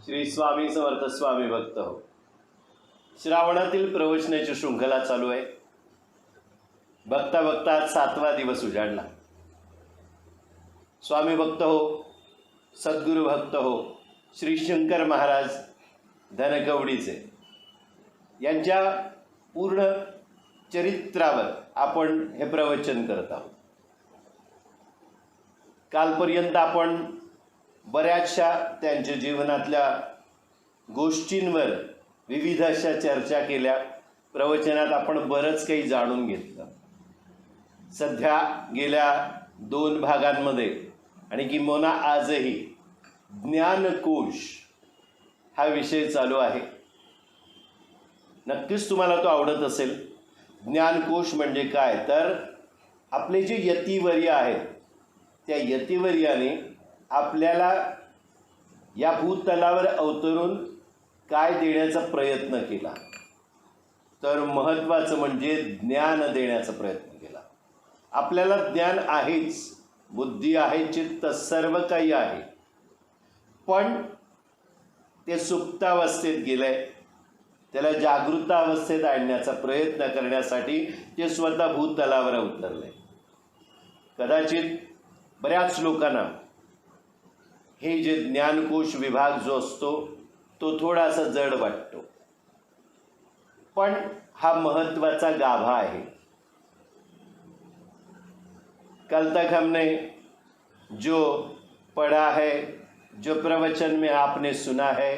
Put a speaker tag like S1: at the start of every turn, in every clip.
S1: श्री स्वामी समर्थ स्वामी भक्त हो. श्रावणातील प्रवचनाची शृंखला चालू आहे. बघता बघता 7वा दिवस उजाडला. स्वामी भक्त हो, सद्गुरु भक्त हो, श्री शंकर महाराज धनकवडीचे यांच्या पूर्ण चरित्रावर आपण हे प्रवचन करत आहोत. कालपर्यंत आपण बऱ्याचशा त्यांच्या जीवनातल्या गोष्टींवर विविध अशा चर्चा केल्या. प्रवचनात आपण बरंच काही जाणून घेतलं. सध्या गेल्या 2 भागांमध्ये आणि किंबहुना आजही ज्ञानकोश हा विषय चालू आहे. नक्कीच तुम्हाला तो आवडत असेल. ज्ञानकोश म्हणजे काय, तर आपले जे यतिवर्य आहेत त्या यतिवर्याने आपल्याला या भूतलावर अवतरून काय देण्याचा प्रयत्न केला, तर महत्त्वाचं म्हणजे ज्ञान देण्याचा प्रयत्न केला. आपल्याला ज्ञान आहेच, बुद्धी आहे, चित्त सर्व काही आहे, पण ते सुप्तावस्थेत गेलंय. त्याला जागृतावस्थेत आणण्याचा प्रयत्न करण्यासाठी ते स्वतः भूतलावर उतरले. कदाचित बऱ्याच लोकांना हे जे ज्ञानकोश विभाग जो असतो तो थोडासा जड वाटतो, पण हा महत्त्वाचा गाभा आहे. कल तक हमने जो पढ़ा है, जो प्रवचन में आपने सुना है,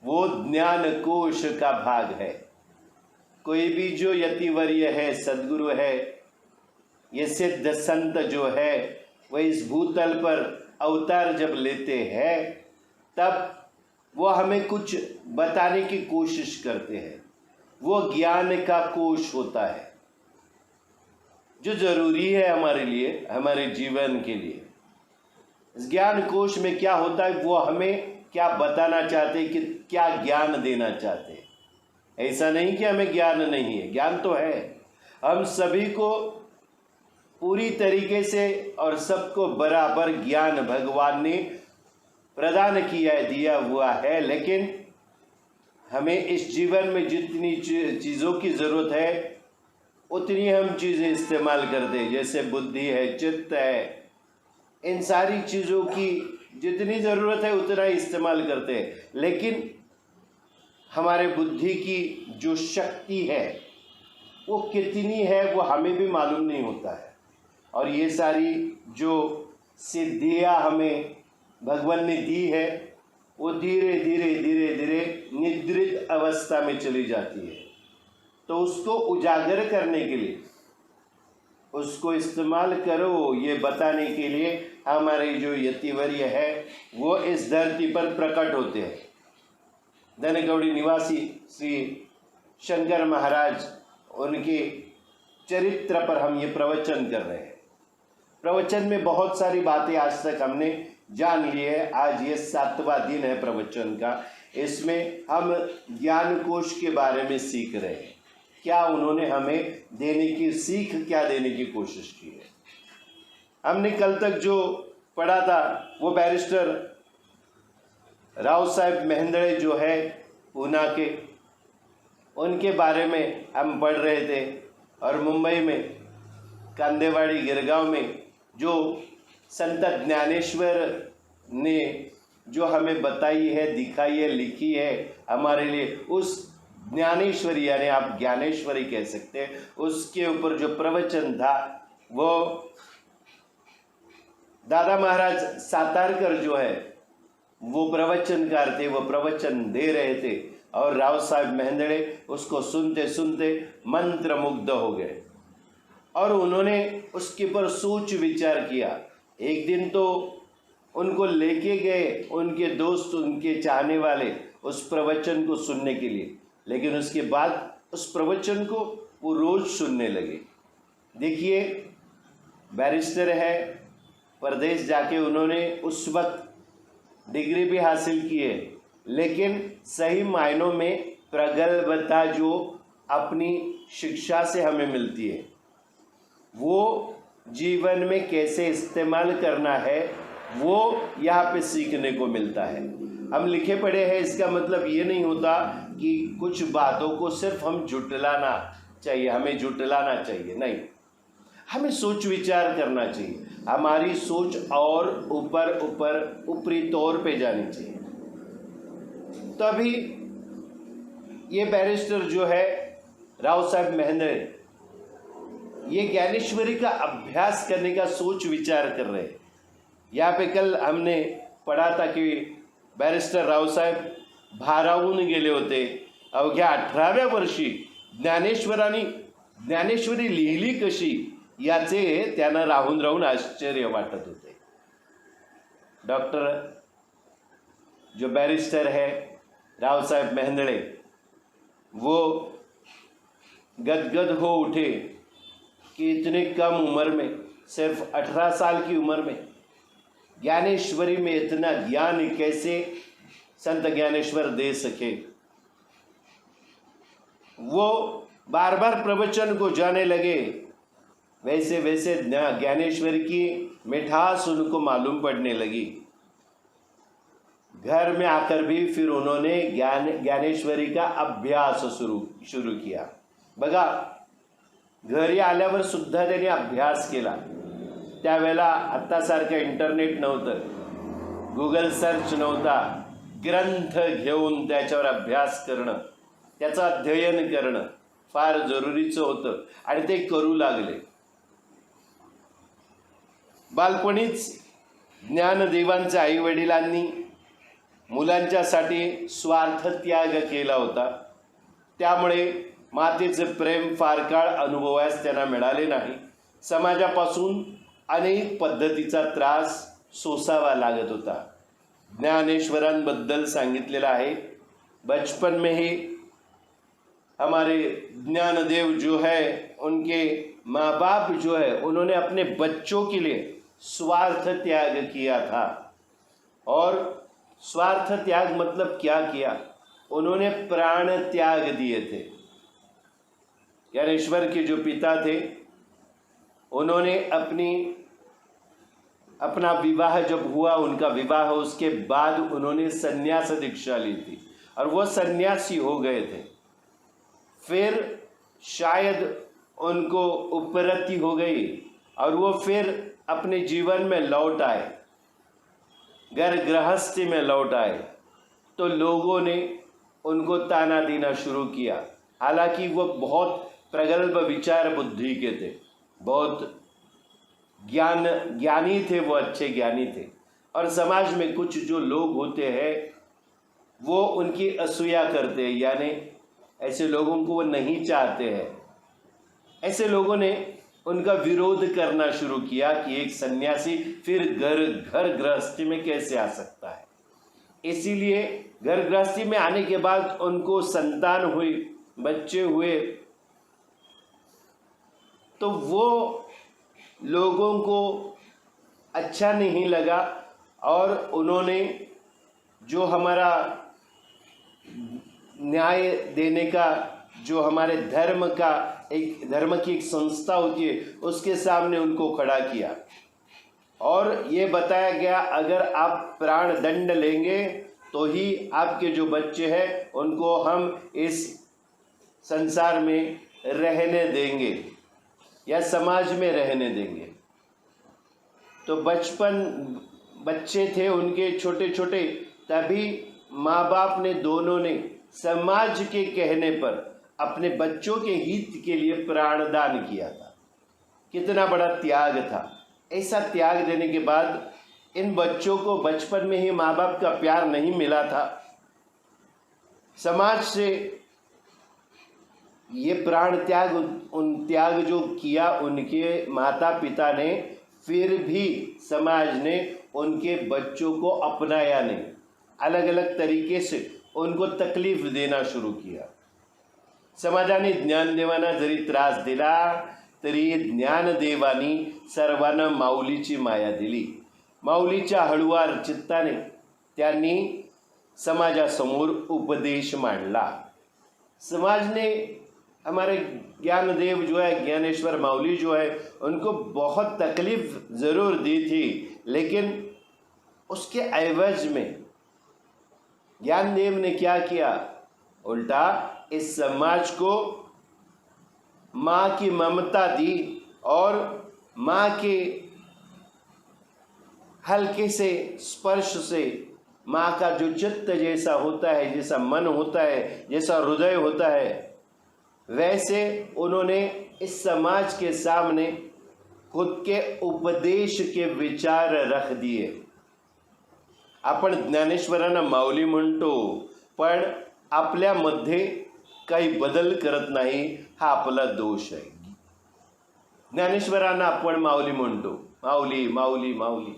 S1: वो ज्ञानकोश का भाग है. कोई भी जो यतिवर्य है, सद्गुरु है, ये सिद्ध संत जो है, वह इस भूतल पर अवतार जब लेते हैं तब वो हमें कुछ बताने की कोशिश करते हैं. वो ज्ञान का कोश होता है जो जरूरी है हमारे लिए, हमारे जीवन के लिए. इस ज्ञान कोश में क्या होता है, वो हमें क्या बताना चाहते हैं, कि क्या ज्ञान देना चाहते हैं. ऐसा नहीं कि हमें ज्ञान नहीं है, ज्ञान तो है. हम सभी को पूरी तरीके से और सबको बराबर ज्ञान भगवान ने प्रदान किया है, दिया हुआ है. लेकिन हमें इस जीवन में जितनी चीज़ों की ज़रूरत है उतनी हम चीज़ें इस्तेमाल करते हैं. जैसे बुद्धि है, चित्त है, इन सारी चीज़ों की जितनी ज़रूरत है उतना ही इस्तेमाल करते हैं. लेकिन हमारे बुद्धि की जो शक्ति है वो कितनी है वो हमें भी मालूम नहीं होता है. और ये सारी जो सिद्धियाँ हमें भगवान ने दी है वो धीरे धीरे धीरे धीरे निद्रित अवस्था में चली जाती है. तो उसको उजागर करने के लिए, उसको इस्तेमाल करो ये बताने के लिए हमारे जो यतिवर्य है वो इस धरती पर प्रकट होते हैं. धनकवडी निवासी श्री शंकर महाराज, उनके चरित्र पर हम ये प्रवचन कर रहे हैं. प्रवचन में बहुत सारी बातें आज तक हमने जान ली है. आज ये 7वां दिन है प्रवचन का. इसमें हम ज्ञानकोश के बारे में सीख रहे हैं. क्या उन्होंने हमें देने की सीख, क्या देने की कोशिश की है. हमने कल तक जो पढ़ा था वो बैरिस्टर राव साहब मेहंदड़े जो है पूना के, उनके बारे में हम पढ़ रहे थे. और मुंबई में कांदेवाड़ी गिरगांव में जो संत ज्ञानेश्वर ने जो हमें बताई है, दिखाई है, लिखी है हमारे लिए, उस ज्ञानेश्वरी यानी आप ज्ञानेश्वरी कह सकते हैं, उसके ऊपर जो प्रवचन था वो दादा महाराज सातारकर जो है वो प्रवचनकार थे, वो प्रवचन दे रहे थे. और राव साहब मेहंदड़े उसको सुनते सुनते मंत्रमुग्ध हो गए और उन्होंने उसके ऊपर सोच विचार किया. एक दिन तो उनको लेके गए उनके दोस्त, उनके चाहने वाले उस प्रवचन को सुनने के लिए. लेकिन उसके बाद उस प्रवचन को वो रोज़ सुनने लगे. देखिए, बैरिस्टर है, परदेश जाके उन्होंने उस वक्त डिग्री भी हासिल की है, लेकिन सही मायनों में प्रगल्भता जो अपनी शिक्षा से हमें मिलती है वो जीवन में कैसे इस्तेमाल करना है वो यहाँ पे सीखने को मिलता है. हम लिखे पढ़े हैं इसका मतलब ये नहीं होता कि कुछ बातों को सिर्फ हम जुटलाना चाहिए, हमें जुटलाना चाहिए, नहीं, हमें सोच विचार करना चाहिए, हमारी सोच और ऊपरी तौर पे जानी चाहिए। तभी ये बैरिस्टर जो है राव साहब मेहंदड़े, ये ज्ञानेश्वरी का अभ्यास करने का सोच विचार कर रहे हैं। यहाँ पे कल हमने पढ़ा था कि बैरिस्टर राव साहेब भारावून गेले होते, अवघ्या 18व्या वर्षी ज्ञानेश्वरी लिहिली कशी याचे त्यांना राहून राहून आश्चर्य वाटत होते। डॉक्टर जो बैरिस्टर है राव साहेब मेहंदड़े, वो गदगद हो उठे कि इतने कम उम्र में, सिर्फ 18 साल की उम्र में ज्ञानेश्वरी में इतना ज्ञान कैसे संत ज्ञानेश्वर दे सके। वो बार बार प्रवचन को जाने लगे, वैसे वैसे ज्ञानेश्वरी की मिठास उनको मालूम पड़ने लगी। घर में आकर भी फिर उन्होंने ज्ञानेश्वरी का अभ्यास शुरू किया। बघा, घरी आल्यावर सुद्धा त्यांनी अभ्यास केला। त्यावेळेला आत्तासारखं इंटरनेट नव्हतं, गुगल सर्च नव्हता, ग्रंथ घेऊन त्याच्यावर अभ्यास करणं, त्याचं अध्ययन करणं फार जरुरीचं होतं आणि ते करू लागले। बालपणीच ज्ञानदेवांच्या आईवडिलांनी मुलांच्यासाठी स्वार्थ त्याग केला होता, त्यामुळे मातेचे प्रेम फार काळ अनुभवायस त्यांना मिळाले नाही। समाजापासून अनेक पद्धतीचा त्रास सोसावा लागत होता। ज्ञानेश्वरांबद्दल सांगितलेलं आहे, बचपन में ही हमारे ज्ञानदेव जो है, उनके माँ बाप जो है, उन्होंने अपने बच्चों के लिए स्वार्थ त्याग किया था। और स्वार्थ त्याग मतलब क्या किया? उन्होंने प्राण त्याग दिए थे। ज्ञानेश्वर के जो पिता थे, उन्होंने अपना विवाह जब हुआ, उनका विवाह, उसके बाद उन्होंने संन्यास दीक्षा ली थी और वो सन्यासी हो गए थे। फिर शायद उनको उपरति हो गई और वो फिर अपने जीवन में लौट आए, घर गृहस्थी में लौट आए, तो लोगों ने उनको ताना देना शुरू किया। हालांकि वो बहुत प्रगल्भ विचार बुद्धि के थे, बहुत ज्ञानी थे, वो अच्छे ज्ञानी थे। और समाज में कुछ जो लोग होते हैं वो उनकी असूया करते हैं, यानी ऐसे लोगों को वो नहीं चाहते हैं। ऐसे लोगों ने उनका विरोध करना शुरू किया कि एक सन्यासी फिर घर गृहस्थी में कैसे आ सकता है। इसीलिए घर गृहस्थी में आने के बाद उनको संतान हुई, बच्चे हुए, तो वो लोगों को अच्छा नहीं लगा और उन्होंने जो हमारा न्याय देने का, जो हमारे धर्म की एक संस्था होती है, उसके सामने उनको खड़ा किया और ये बताया गया अगर आप प्राण दंड लेंगे तो ही आपके जो बच्चे हैं उनको हम इस संसार में रहने देंगे या समाज में रहने देंगे। तो बच्चे थे उनके छोटे छोटे, तभी माँ बाप ने दोनों ने समाज के कहने पर अपने बच्चों के हित के लिए प्राणदान किया था। कितना बड़ा त्याग था। ऐसा त्याग देने के बाद इन बच्चों को बचपन में ही माँ बाप का प्यार नहीं मिला था। समाज से ये प्राण त्याग जो किया उनके माता पिता ने, फिर भी समाज ने उनके बच्चों को अपनाया नहीं, अलग अलग तरीके से उनको तकलीफ देना शुरू किया। समाजाने ज्ञानदेवांना जरी त्रास दिला तरी ज्ञानदेवांनी सर्वांना माऊलीची माया दिली। माऊलीच्या हळुवार चित्ताने त्यांनी समाजासमोर उपदेश मांडला। समाज ने हमारे ज्ञानदेव जो है, ज्ञानेश्वर माऊली जो है, उनको बहुत तकलीफ ज़रूर दी थी, लेकिन उसके एवज में ज्ञानदेव ने क्या किया, उल्टा इस समाज को माँ की ममता दी और माँ के हल्के से स्पर्श से, माँ का जो चित्त जैसा होता है, जैसा मन होता है, जैसा हृदय होता है, वैसे उन्होंने इस समाज के सामने खुद के उपदेश के विचार रख दिए। आपण ज्ञानेश्वरांना माऊली म्हणतो, पण आपल्यामध्ये काही बदल करत नाही, हा आपला दोष आहे। ज्ञानेश्वरांना आपण माऊली म्हणतो, माऊली माऊली माऊली,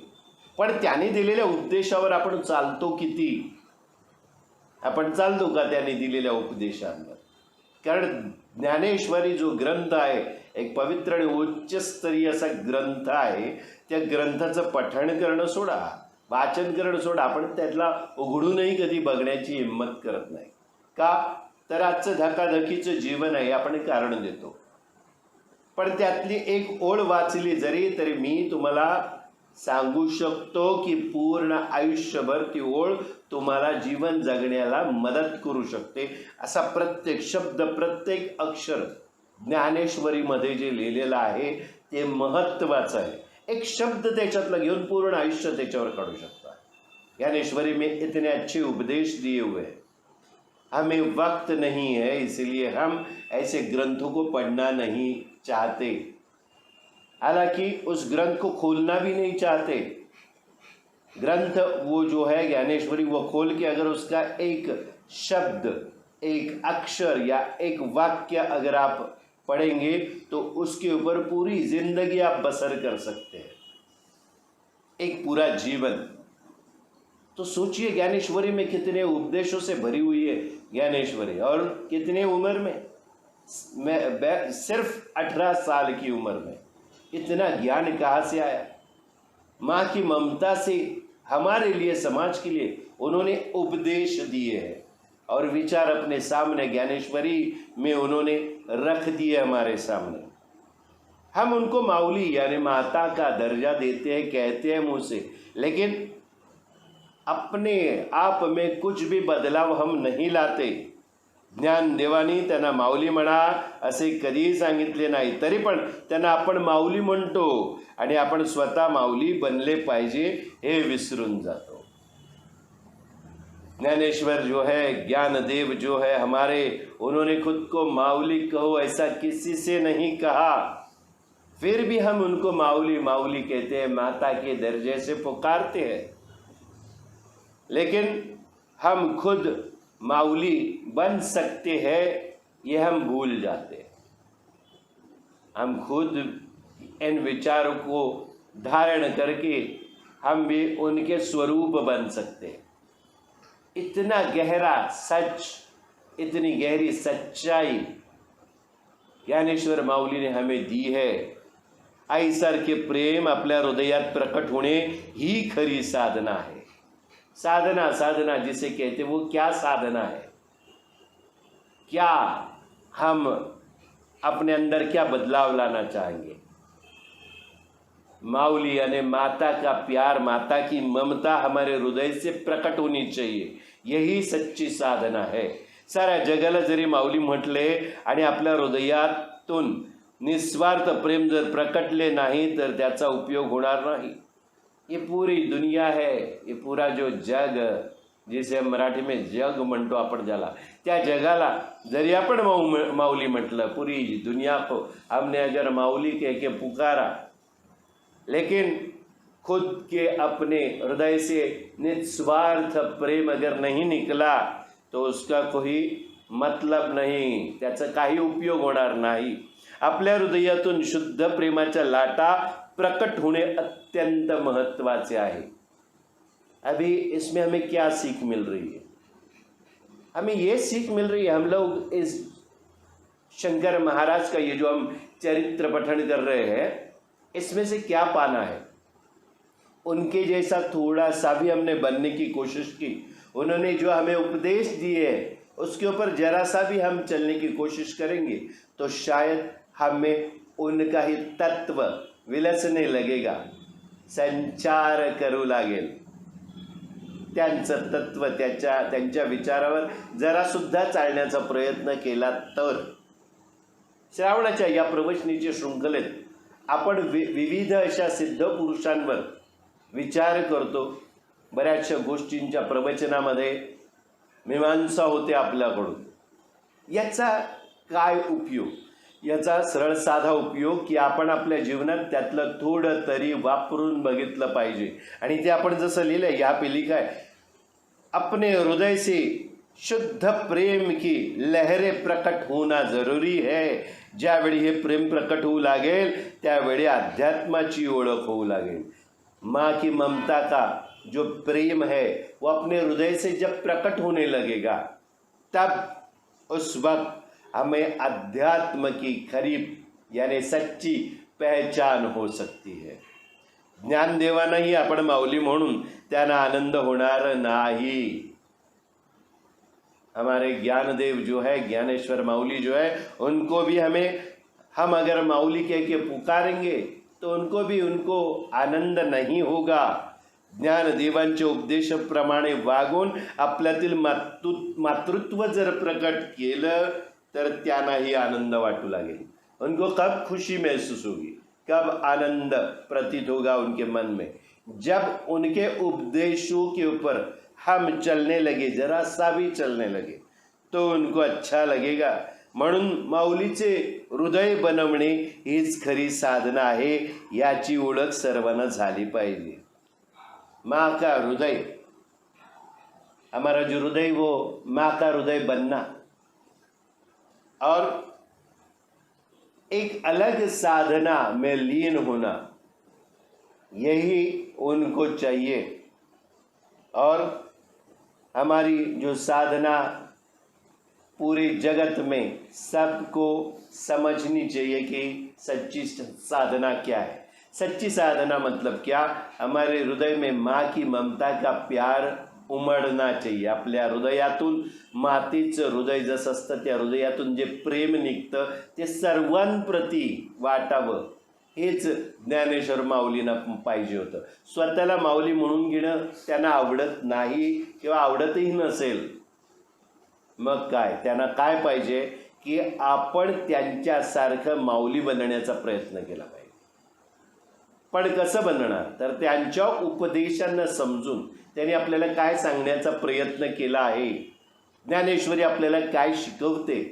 S1: पण त्यांनी दिलेल्या उपदेशावर आपण चालतो किती? आपण चालतो का त्यांनी दिलेल्या उपदेशांवर? कारण ज्ञानेश्वरी जो ग्रंथ आहे, एक पवित्र आणि उच्चस्तरीय असा ग्रंथ आहे, त्या ग्रंथाचं पठण करणं सोडा, वाचन करणं सोडा, आपण त्यातला उघडूनही कधी बघण्याची हिंमत करत नाही का? तर आजचं धकाधकीचं जीवन आहे, आपण कारण देतो। पण त्यातली एक ओळ वाचली जरी तरी मी तुम्हाला सांगू शकतो की पूर्ण आयुष्यभर ती ओळ तुम्हाला जीवन जगण्याला मदत करू शकते। असा प्रत्येक शब्द, प्रत्येक अक्षर ज्ञानेश्वरीमध्ये जे लिहिलेलं आहे ते महत्त्वाचं आहे। एक शब्द त्याच्यातला घेऊन पूर्ण आयुष्य त्याच्यावर काढू शकता। ज्ञानेश्वरी में इतने अच्छे उपदेश दिए हुए हैं, हमें वक्त नहीं है, इसलिए हम ऐसे ग्रंथों को पढ़ना नहीं चाहते, हालांकि उस ग्रंथ को खोलना भी नहीं चाहते। ग्रंथ वो जो है ज्ञानेश्वरी, वो खोल के अगर उसका एक शब्द, एक अक्षर या एक वाक्य अगर आप पढ़ेंगे तो उसके ऊपर पूरी जिंदगी आप बसर कर सकते हैं, एक पूरा जीवन। तो सोचिए ज्ञानेश्वरी में कितने उपदेशों से भरी हुई है ज्ञानेश्वरी, और कितने उम्र में, सिर्फ 18 साल की उम्र में इतना ज्ञान कहाँ से आया? माँ की ममता से हमारे लिए, समाज के लिए उन्होंने उपदेश दिए हैं और विचार अपने सामने ज्ञानेश्वरी में उन्होंने रख दिए हमारे सामने। हम उनको माऊली यानी माता का दर्जा देते हैं, कहते हैं मुँह से, लेकिन अपने आप में कुछ भी बदलाव हम नहीं लाते। ज्ञानदेवानी त्यांना माऊली म्हणा असे कधीही सांगितले नाही, तरी पण त्यांना आपण माऊली म्हणतो आणि आपण स्वतः माऊली बनले पाहिजे हे विसरून जातो। ज्ञानेश्वर जो है, ज्ञानदेव जो है हमारे, उन्होंने खुद को माऊली कहो ऐसा किसी से नहीं कहा, फिर भी हम उनको माऊली माऊली कहते हैं, माता के दर्जे से पुकारते हैं। लेकिन हम खुद माऊली बन सकते हैं ये हम भूल जाते हैं। हम खुद इन विचारों को धारण करके हम भी उनके स्वरूप बन सकते हैं। इतना गहरा सच, इतनी गहरी सच्चाई ज्ञानेश्वर माऊली ने हमें दी है। आईसारखे प्रेम आपल्या हृदयात प्रकट होणे ही खरी साधना है। साधना, साधना जिसे कहते वो क्या साधना है? क्या हम अपने अंदर क्या बदलाव लाना चाहेंगे? माऊली यानी माता का प्यार, माता की ममता हमारे हृदय से प्रकट होनी चाहिए, यही सच्ची साधना है। साऱ्या जगाला जरी माऊली म्हटले आणि आपल्या हृदयातून निस्वार्थ प्रेम जर प्रकटले नाही तर त्याचा उपयोग होणार नाही। ये पूरी दुनिया है, ये पूरा जो जग, जिसे मराठी में जग म्हणतो आपण ज्याला, त्या जगाला जरी आपण माऊली म्हटलं, पूरी दुनिया को हमने अगर माऊली कह के पुकारा, लेकिन खुद के अपने हृदय से निस्वार्थ प्रेम अगर नहीं निकला तो उसका कोई मतलब नहीं, त्याचा काही उपयोग होणार नाही। आपल्या हृदयातून शुद्ध प्रेमाच्या लाटा प्रकट होने अत्यंत महत्वाचे आहे। अभी इसमें हमें क्या सीख मिल रही है? हमें ये सीख मिल रही है, हम लोग इस शंकर महाराज का ये जो हम चरित्र पठन कर रहे हैं, इसमें से क्या पाना है? उनके जैसा थोड़ा सा भी हमने बनने की कोशिश की, उन्होंने जो हमें उपदेश दिए उसके ऊपर जरा सा भी हम चलने की कोशिश करेंगे तो शायद हमें उनका ही तत्व विलसने लगेगा, संचार करू लागेल। त्यांचं तत्त्व त्यांच्या विचारावर जरासुद्धा चालण्याचा प्रयत्न केला तर श्रावणाच्या या प्रवचनीच्या शृंखलेत आपण विविध अशा सिद्ध पुरुषांवर विचार करतो. बऱ्याचशा गोष्टींच्या प्रवचनामध्ये मीमांसा होते आपल्याकडून. याचा काय उपयोग? याचा सरळ साधा उपयोग की आपण आपल्या जीवनात त्यातलं थोडं तरी वापरून बघितलं पाहिजे. आणि ते आपण जसं लिहिलं या पिलिका आहे, अपने हृदय से शुद्ध प्रेम की लहरें प्रकट होना जरूरी है. ज्यावेळी हे प्रेम प्रकट होऊ लागेल त्यावेळी अध्यात्माची ओळख होऊ लागेल. माँ की ममता का जो प्रेम है वो अपने हृदय से जब प्रकट होने लगेगा तब उस वक्त हमें अध्यात्म की खरी यानी सच्ची पहचान हो सकती है. ज्ञानदेवांनाही आपण माऊली म्हणून त्यांना आनंद होणार नाही. हमारे ज्ञानदेव जो है, ज्ञानेश्वर माऊली जो है, उनको भी हम अगर माऊली कह के पुकारेंगे तो उनको आनंद नहीं होगा. ज्ञानदेवांच्या उपदेशाप्रमाणे वागून आपल्यातील मातृत्व जर प्रकट केलं तर त्यांनाही आनंद वाटू लागेल. उनको कब खुशी महसूस होगी, कब आनंद प्रतीत होगा उनके मन में? जब उनके उपदेशों के ऊपर हम चलने लगे, जरा सा भी चलने लगे तो उनको अच्छा लगेगा. म्हणून माऊलीचे हृदय बनवणे हीच खरी साधना आहे. याची ओळख सर्वांना झाली पाहिजे. माँ का हृदय, हमारा जो हृदय वो माँ का हृदय बनना और एक अलग साधना में लीन होना, यही उनको चाहिए. और हमारी जो साधना पूरे जगत में सबको समझनी चाहिए कि सच्ची साधना क्या है. सच्ची साधना मतलब क्या? हमारे हृदय में माँ की ममता का प्यार उमडना चाहिए. आपल्या हृदयातून मातेचं हृदय जसं असतं त्या हृदयातून जे प्रेम निघतं ते सर्वांप्रती वाटावं. हेच ज्ञानेश्वर माऊलींना पाहिजे होतं. स्वतःला माऊली म्हणून घेणं त्यांना आवडत नाही किंवा आवडतही नसेल. मग काय, त्यांना काय पाहिजे की आपण त्यांच्यासारखं माऊली बनण्याचा प्रयत्न केला पाहिजे. पण कसं बनणार? तर त्यांच्या उपदेशांना समजून त्यांनी आपल्याला काय सांगण्याचा प्रयत्न केला आहे, ज्ञानेश्वरी आपल्याला काय शिकवते,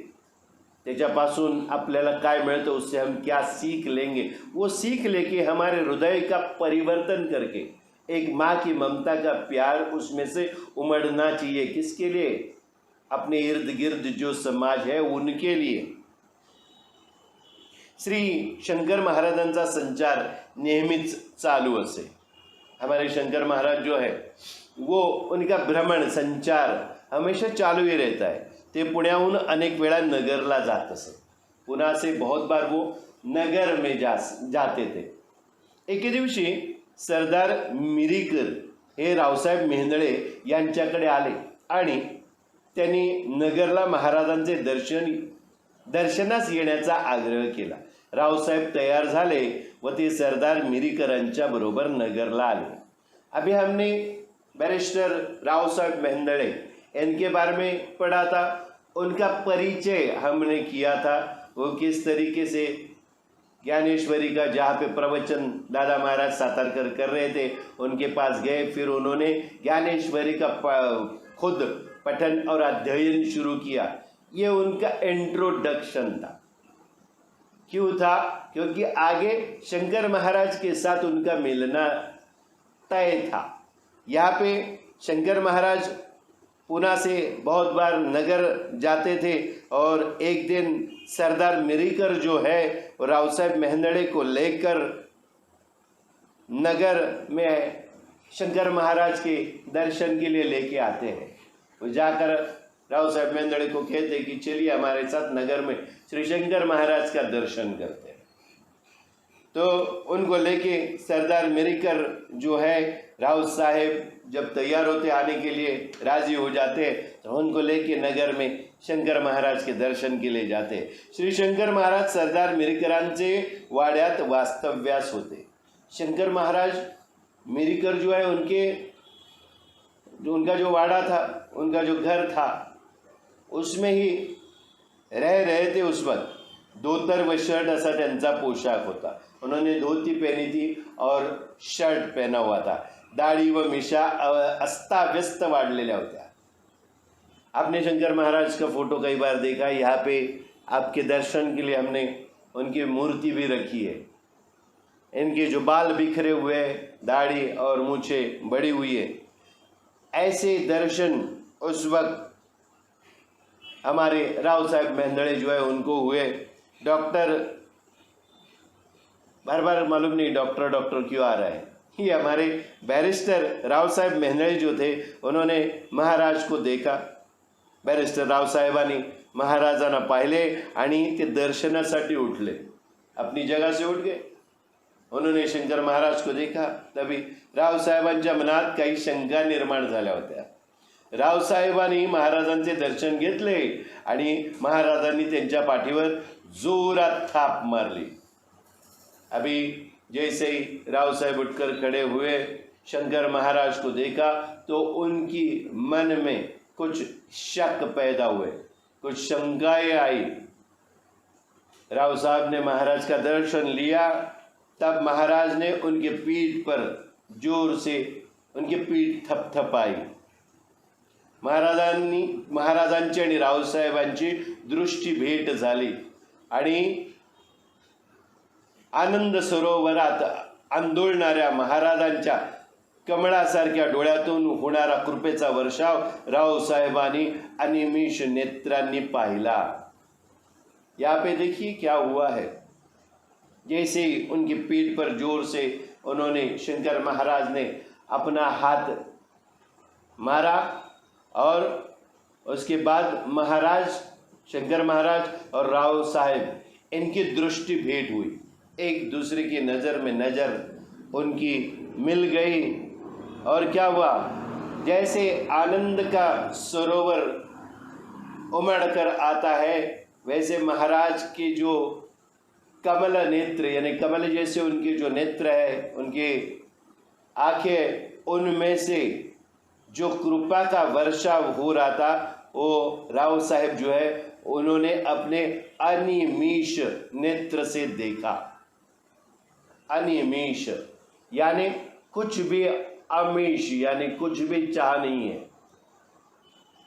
S1: त्याच्यापासून आपल्याला काय मिळतं, उससे हम क्या सीख लेंगे. वो सीख लेके हमारे हृदय का परिवर्तन करके एक माँ की ममता का प्यार उसमें से उमड़ना चाहिए. किसके लिए? अपने इर्द गिर्द जो समाज है उनके लिए. श्री शंकर महाराजांचा संचार नेहमीच चालू असे. हमारे शंकर महाराज जो है वो उनका भ्रमण संचार हमेशा चालू ही रहता है. ते पुण्याहून अनेक वेळा नगरला जात असे. पुन्हा से बहुत बार वो नगर में जाते थे. एके दिवशी सरदार मिरीकर हे रावसाहेब मेहेंदळे यांच्याकडे आले आणि त्यांनी नगरला महाराजांचे दर्शनास येण्याचा आग्रह केला. रावसाहेब तयार झाले व ते सरदार मिरीकरांच्या बरोबर नगरला आले. अभी हमने बैरिस्टर रावसाहेब मेहेंदळे इनके बारे में पढ़ा था. उनका परिचय हमने किया था. वो किस तरीके से ज्ञानेश्वरी का जहाँ पे प्रवचन दादा महाराज सातारकर कर रहे थे उनके पास गए. फिर उन्होंने ज्ञानेश्वरी का खुद पठन और अध्ययन शुरू किया. ये उनका इंट्रोडक्शन था. क्यों था? क्योंकि आगे शंकर महाराज के साथ उनका मिलना तय था. यहाँ पे शंकर महाराज पुणे से बहुत बार नगर जाते थे और एक दिन सरदार मिरीकर जो है राव साहेब मेहेंदळे को लेकर नगर में शंकर महाराज के दर्शन के लिए लेके आते हैं. वो जाकर राव साहेब मेहेंदळे को कहते कि चलिए हमारे साथ नगर में श्री शंकर महाराज का दर्शन करते हैं. तो उनको लेके सरदार मिरीकर जो है राव साहेब जब तैयार होते आने के लिए राजी हो जाते हैं तो उनको लेके नगर में शंकर महाराज के दर्शन के लिए जाते हैं. श्री शंकर महाराज सरदार मिरीकरांचे वाड्यात वास्तव्यास होते. शंकर महाराज मिरीकर जो है उनके जो उनका जो वाड़ा था, उनका जो घर था, उसमें ही रह रहे थे। उस वक्त धोतर व शर्ट असा त्यांचा पोशाख होता। उन्होंने धोती पहनी थी और शर्ट पहना हुआ था। दाढ़ी व मिशा अस्ताव्यस्त वाढलेल्या होत्या। आपने शंकर महाराज का फोटो कई बार देखा। यहाँ पे आपके दर्शन के लिए हमने उनकी मूर्ति भी रखी है। इनके जो बाल बिखरे हुए हैं, दाढ़ी और मूछे बड़ी हुई है, ऐसे दर्शन उस वक्त हमारे राव साहब मेहंदड़े जो है उनको हुए। डॉक्टर बार बार मालूम नहीं डॉक्टर डॉक्टर क्यों आ रहा है। ये हमारे बैरिस्टर राव साहेब मेहंदळे जो थे, उन्होंने महाराज को देखा। बैरिस्टर राव साहेबांनी महाराजांना पाहिले आणि ते दर्शनासाठी उठले, अपनी जगह से उठ गए। उन्होंने शंकर महाराज को देखा। तभी राव साहेबांच्या मनात काही शंका निर्माण झाल्या होत्या। राव साहेबांनी महाराजांचे दर्शन घेतले आणि महाराजांनी त्यांच्या पाठीवर जोरात थाप मारली। अभी जैसे ही राव साहेब उठकर खड़े हुए, शंकर महाराज को देखा तो उनकी मन में कुछ शक पैदा हुए, कुछ शंकाएं आई। राव साहब ने महाराज का दर्शन लिया। तब महाराज ने उनके पीठ पर जोर से उनकी पीठ थपथपाई। महाराजांची आणि रावसाहेबांची दृष्टी भेट झाली आणि आनंद सरोवरात आंदोलणाऱ्या महाराजांच्या कमळासारख्या डोळ्यातून होणारा कृपेचा वर्षाव रावसाहेबांनी अनिमिष नेत्रांनी पाहिला। यहाँ पे देखिए क्या हुआ है। जैसे उनकी पीठ पर जोर से उन्होंने शंकर महाराज ने अपना हाथ मारा और उसके बाद महाराज, शंकर महाराज और राव साहेब इनकी दृष्टि भेंट हुई। एक दूसरे की नज़र में नज़र उनकी मिल गई और क्या हुआ, जैसे आनंद का सरोवर उमड़ कर आता है, वैसे महाराज के जो कमल नेत्र यानी कमल जैसे उनके जो नेत्र है, उनके आंखें, उनमें से जो कृपा का वर्षाव हो रहा था, वो राव साहेब जो है उन्होंने अपने अनिमीष नेत्र से देखा। अनिमीष यानी कुछ भी अमीश यानी कुछ भी चाह नहीं है।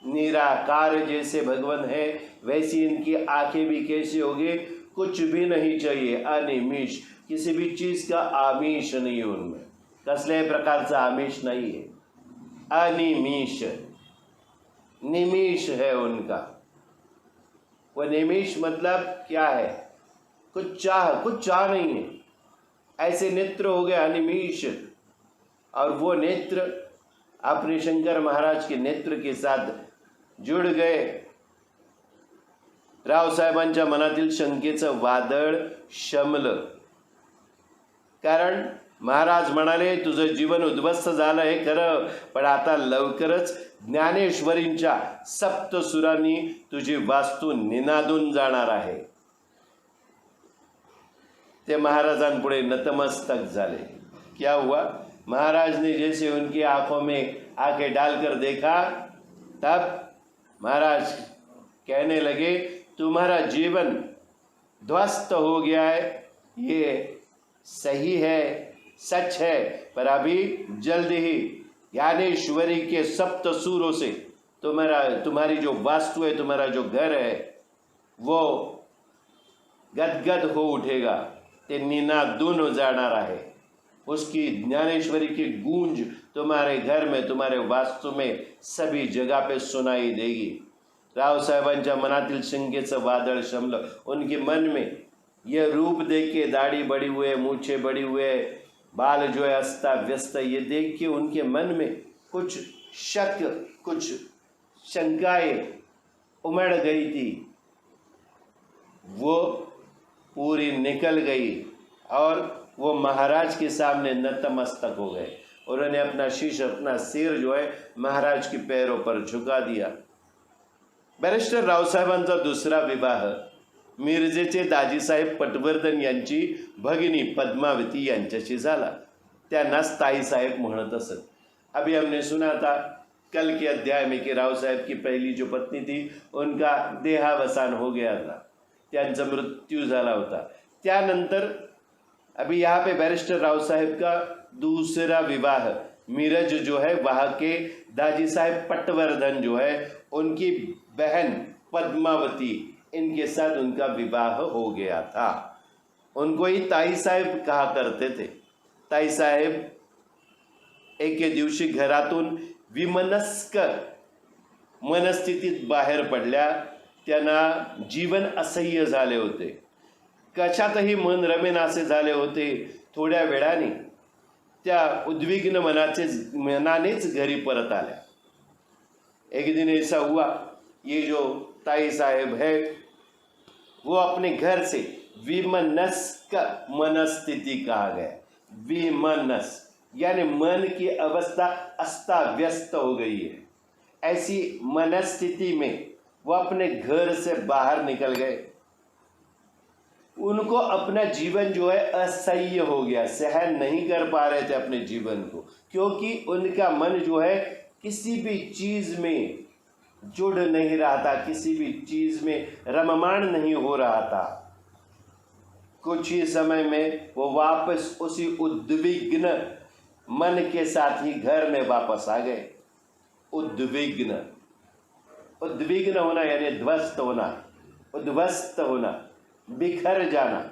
S1: निराकार जैसे भगवान है, वैसी इनकी आंखें भी कैसी होगी, कुछ भी नहीं चाहिए। अनिमीष, किसी भी चीज का आमिष नहीं है उनमें, कसल्याही प्रकारचा आमिष नहीं है। अनिमीष, निमिष है उनका। वह निमिष मतलब क्या है, कुछ चाह नहीं है, ऐसे नेत्र हो गए अनिमीष। और वो नेत्र अपने शंकर महाराज के नेत्र के साथ जुड़ गए। राव साहेबांच्या मनातील शंकेचं वादळ शमलं, कारण महाराज म्हणाले, तुझं जीवन उद्ध्वस्त झालं हे खरं, पण आता लवकरच ज्ञानेश्वरींच्या सप्तसुरांनी तुझी वास्तू निनादून जाणार आहे। ते महाराजांपुढे नतमस्तक झाले। क्या हुआ, महाराज ने जैसे उनकी आंखों में आंखें डालकर देखा, तब महाराज कहने लगे, तुम्हारा जीवन ध्वस्त हो गया है, ये सही है, सच है, पर अभी जल्द ही ज्ञानेश्वरी के सप्तसूरों से तुम्हारी जो वास्तु है, तुम्हारा जो घर है, वो गदगद हो उठेगा, ते निनादून हो जाणार आहे। उसकी ज्ञानेश्वरी की गूंज तुम्हारे घर में, तुम्हारे वास्तु में सभी जगह पे सुनाई देगी। राव साहेबांच्या मनातील शंकेचं वादळ शमलं। उनके मन में यह रूप देख के, दाढ़ी बड़ी हुए, मूछे बड़ी हुए, बाल जो है अस्ता व्यस्त, ये देख के उनके मन में कुछ शक, कुछ शंकाएं उमड़ गई थी, वो पूरी निकल गई और वो महाराज के सामने नतमस्तक हो गए। उन्होंने अपना शीश, अपना सिर जो है महाराज के पैरों पर झुका दिया। बैरिस्टर रावसाहेबांचा दुसरा विवाह मिरजेचे दाजीसाहेब पटवर्धन यांची भगिनी पद्मावती यांच्याशी झाला। त्यांना ताईसाहेब म्हणत असत। अभी हमने सुना था कल के अध्याय में कि राव साहेब की पहिली जो पत्नी थी उनका देहावसान हो गया था, त्यांचा मृत्यू झाला होता। त्यानंतर अभी यहाँ पे बैरिस्टर राव साहेब का दूसरा विवाह मिरज जो है वहाँ के दाजी साहेब पटवर्धन जो है उनकी बहन पद्मावती, इनके साथ उनका विवाह हो गया था। उनको ही ताई साहेब कहा करते थे। ताई साहेब एके दिवशी घरातून विमनस्क मनस्थितीत बाहेर पडल्या। त्यांना जीवन असह्य झाले होते, कशातही मन रमेनासे झाले होते। थोड्या वेळाने त्या उद्विग्न मनानेच घरी परत आल्या। एक दिन ऐसा हुआ, ये जो ताई साहेब है वो अपने घर से विमनस्क मनस्थिति कहा गया। विमनस यानी मन की अवस्था अस्ता व्यस्त हो गई है। ऐसी मनस्थिति में वो अपने घर से बाहर निकल गए। उनको अपना जीवन जो है असह्य हो गया, सहन नहीं कर पा रहे थे अपने जीवन को, क्योंकि उनका मन जो है किसी भी चीज में जुड़ नहीं रहा था, किसी भी चीज में रममाण नहीं हो रहा था। कुछ ही समय में वो वापस उसी उद्विग्न मन के साथ ही घर में वापस आ गए। उद्विग्न होना यानी ध्वस्त होना, उद्वस्त होना, बिखर जाना।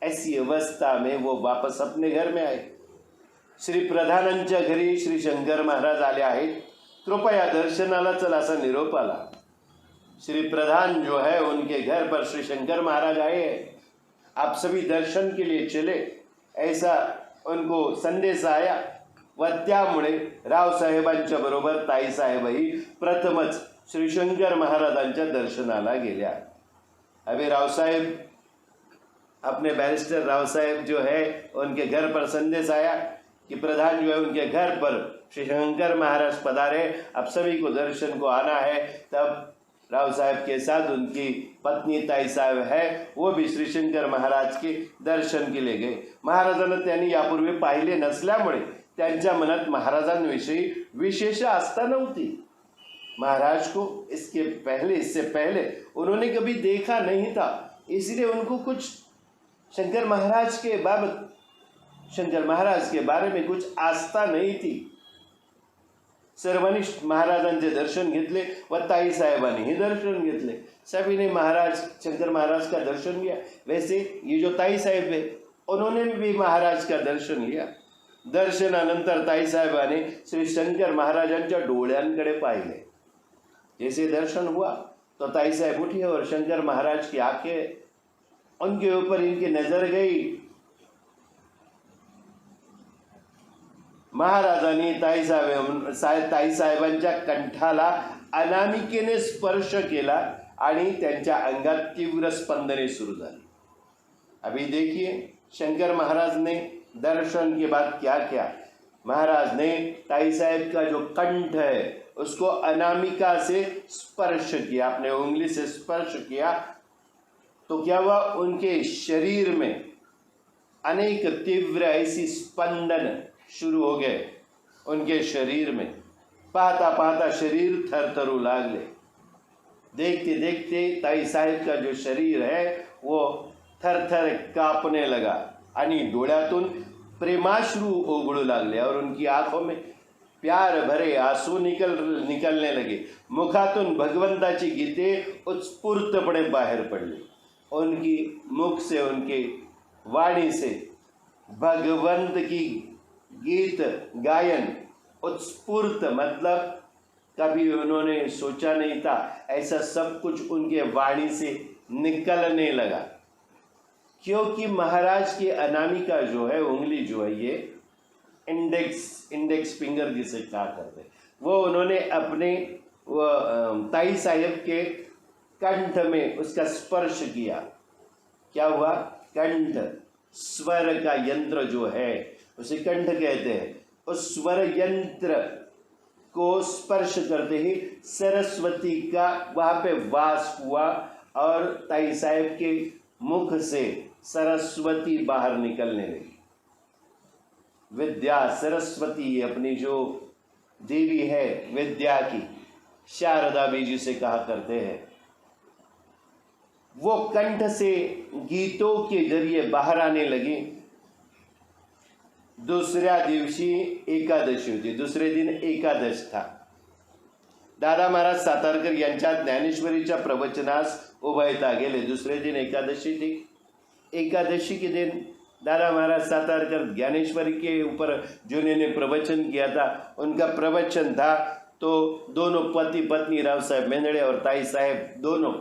S1: ऐसी अवस्था में वो वापस अपने घर में आए। श्री प्रधानांच्या घरी श्री शंकर महाराज आले आहेत, कृपया दर्शनाला चल असा निरोप आला। श्री प्रधान जो है उनके घर पर श्री शंकर महाराज आए हैं, आप सभी दर्शन के लिए चले, ऐसा उनको संदेश आया। व त्यामुळे रावसाहेबांच्या बरोबर ताईसाहेबही प्रथमच श्री शंकर महाराजांच्या दर्शनाला गेल्या। अभी रावसाहेब अपने बैरिस्टर रावसाहेब जो है उनके घर पर संदेश आया कि प्रधान जो है उनके घर पर श्री शंकर महाराज पधारे, आप सभी को दर्शन को आना है। तब राव साहेब के साथ उनकी पत्नी ताई साहेब है, वो भी श्री शंकर महाराज के दर्शन के लिए गए। महाराजांना त्यांनी यापूर्वी पाहिले नसल्यामुळे त्यांच्या मनात महाराजांविषयी विशेष आस्था नव्हती। महाराज को इससे पहले उन्होंने कभी देखा नहीं था, इसलिए उनको कुछ शंकर महाराज के बारे में कुछ आस्था नहीं थी। सर्वांनी महाराजांचे दर्शन घेतले व ताई साहेबांनीही दर्शन घेतले। सभी ने शंकर महाराज का दर्शन लिया। वैसे ये जो ताई साहेब है उन्होंने भी महाराज का दर्शन लिया। दर्शनानंतर ताई साहेबाने श्री शंकर महाराजांच्या डोळ्यांकडे पाहिले। जैसे दर्शन हुआ तो ताई साहेब उठी और शंकर महाराज की आंखें उनके ऊपर इनकी नजर गई। महाराजांनी ताई साहेबांच्या कंठाला अनामिकेने स्पर्श केला आणि त्यांच्या अंगात तीव्र स्पंदने सुरू झाली। अभी देखिए शंकर महाराज ने दर्शन के बाद क्या किया। महाराज ने ताई साहेब का जो कंठ है उसको अनामिका से स्पर्श किया, अपने उंगली से स्पर्श किया तो क्या हुआ, उनके शरीर में अनेक तीव्र ऐसी स्पंदन शुरू हो गए। उनके शरीर में पाहता पाहता शरीर थरथरू लागले। देखते देखते ताई साहेब का जो शरीर है वो थरथर कांपने लगा आणि डोळ्यातून प्रेमाश्रू ओघळू लागले और उनकी आंखों में प्यार भरे आंसू निकलने लगे। मुखातून भगवंताची गीते उत्स्फूर्तपणे बाहेर पडली। उनकी मुख से, उनके वाणी से भगवंत की गीत गायन उत्स्फूर्त, मतलब कभी उन्होंने सोचा नहीं था ऐसा सब कुछ उनके वाणी से निकलने लगा। क्योंकि महाराज की अनामिका जो है, उंगली जो है, ये इंडेक्स फिंगर जिसे कहा करते, वो उन्होंने अपने ताई साहेब के कंठ में उसका स्पर्श किया। क्या हुआ, कंठ स्वर का यंत्र जो है उसे कंठ कहते हैं। उस स्वर यंत्र को स्पर्श करते ही सरस्वती का वहाँ पे वास हुआ और ताई साहेब के मुख से सरस्वती बाहर निकलने लगी। विद्या सरस्वती अपनी जो देवी है विद्या की, शारदा भी जिसे कहा करते हैं, वो कंठ से गीतों के जरिए बाहर आने लगी। दुसऱ्या दिवशी एकादशी होती, दुसरे दिन एकादश था। दादा महाराज सातारकर यांच्या ज्ञानेश्वरीच्या प्रवचनास उभयता गेले। दूसरे दिन एकादशी थी। एकादशी के दिन दादा महाराज सातारकर ज्ञानेश्वरी के ऊपर जिन्होंने प्रवचन किया था, उनका प्रवचन था तो दोनों पति पत्नी राव साहेब मेंदड़े और ताई साहेब दोनों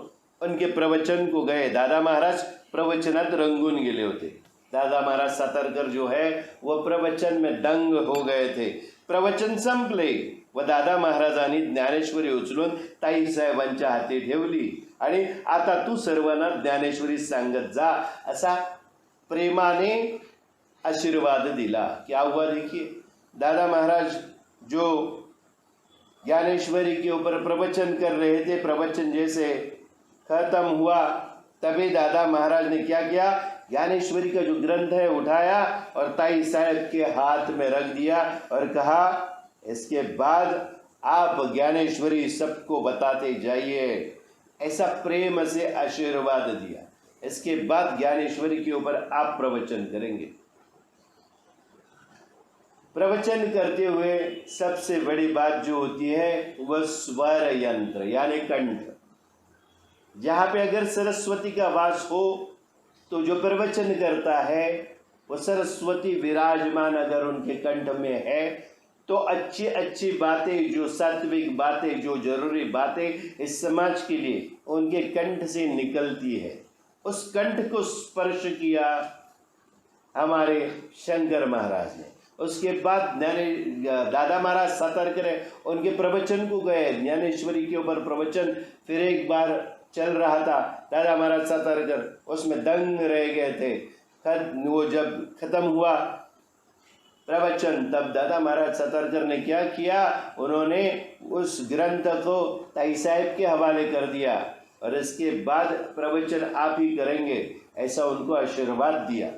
S1: उनके प्रवचन को गए। दादा महाराज प्रवचनात रंगून गेले होते। दादा महाराज सातारकर जो है वो प्रवचन में दंग हो गए थे। प्रवचन संपले व दादा महाराजांनी ज्ञानेश्वरी उचलून ताई साहेबांच्या हाती ठेवली आणि आता तू सर्वांना ज्ञानेश्वरी सांगत जा असा प्रेमाने आशीर्वाद दिला। क्या हुआ देखिए, दादा महाराज जो ज्ञानेश्वरी के ऊपर प्रवचन कर रहे थे, प्रवचन जैसे खत्म हुआ तभी दादा महाराज ने क्या किया, ज्ञानेश्वरी का जो ग्रंथ है उठाया और ताई साहब के हाथ में रख दिया और कहा इसके बाद आप ज्ञानेश्वरी सबको बताते जाइए। ऐसा प्रेम से आशीर्वाद दिया। इसके बाद ज्ञानेश्वरी के ऊपर आप प्रवचन करेंगे। प्रवचन करते हुए सबसे बड़ी बात जो होती है वह स्वर यंत्र यानी कंठ। जहाँ पे अगर सरस्वती का वास हो तो जो प्रवचन करता है वो सरस्वती विराजमान अगर उनके कंठ में है तो अच्छी अच्छी बातें, जो सात्विक बातें, जो जरूरी बातें इस समाज के लिए उनके कंठ से निकलती है। उस कंठ को स्पर्श किया हमारे शंकर महाराज ने। उसके बाद दादा महाराज सातारकर उनके प्रवचन को गए। ज्ञानेश्वरी के ऊपर प्रवचन फिर एक बार चल रहा था। दादा महाराज सातारकर उसमें दंग रह गए थे। वो जब खत्म हुआ प्रवचन तब दादा महाराज सातारकर ने क्या किया, उन्होंने उस ग्रंथ को ताई साहेब के हवाले कर दिया और इसके बाद प्रवचन आप ही करेंगे ऐसा उनको आशीर्वाद दिया।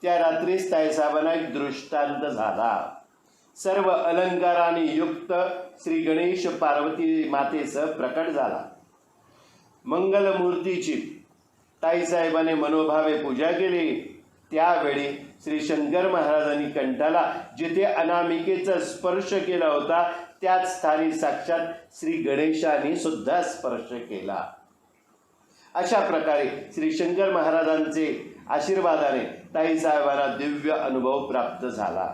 S1: त्या रात्रीच ताई साहेबांना एक दृष्टांत झाला। सर्व अलंकाराने युक्त श्री गणेश पार्वती मातेसह प्रकट झाला। मंगलमूर्तीची ताई साहेबांनी मनोभावे पूजा केली। त्यावेळी श्री शंकर महाराजांनी कंठाला जिथे अनामिकेचा स्पर्श केला होता त्याच स्थानी साक्षात श्री गणेशाने सुद्धा स्पर्श केला। अशा प्रकारे श्री शंकर महाराजांचे आशीर्वादाने ताई साहेबांना दिव्य अनुभव प्राप्त झाला।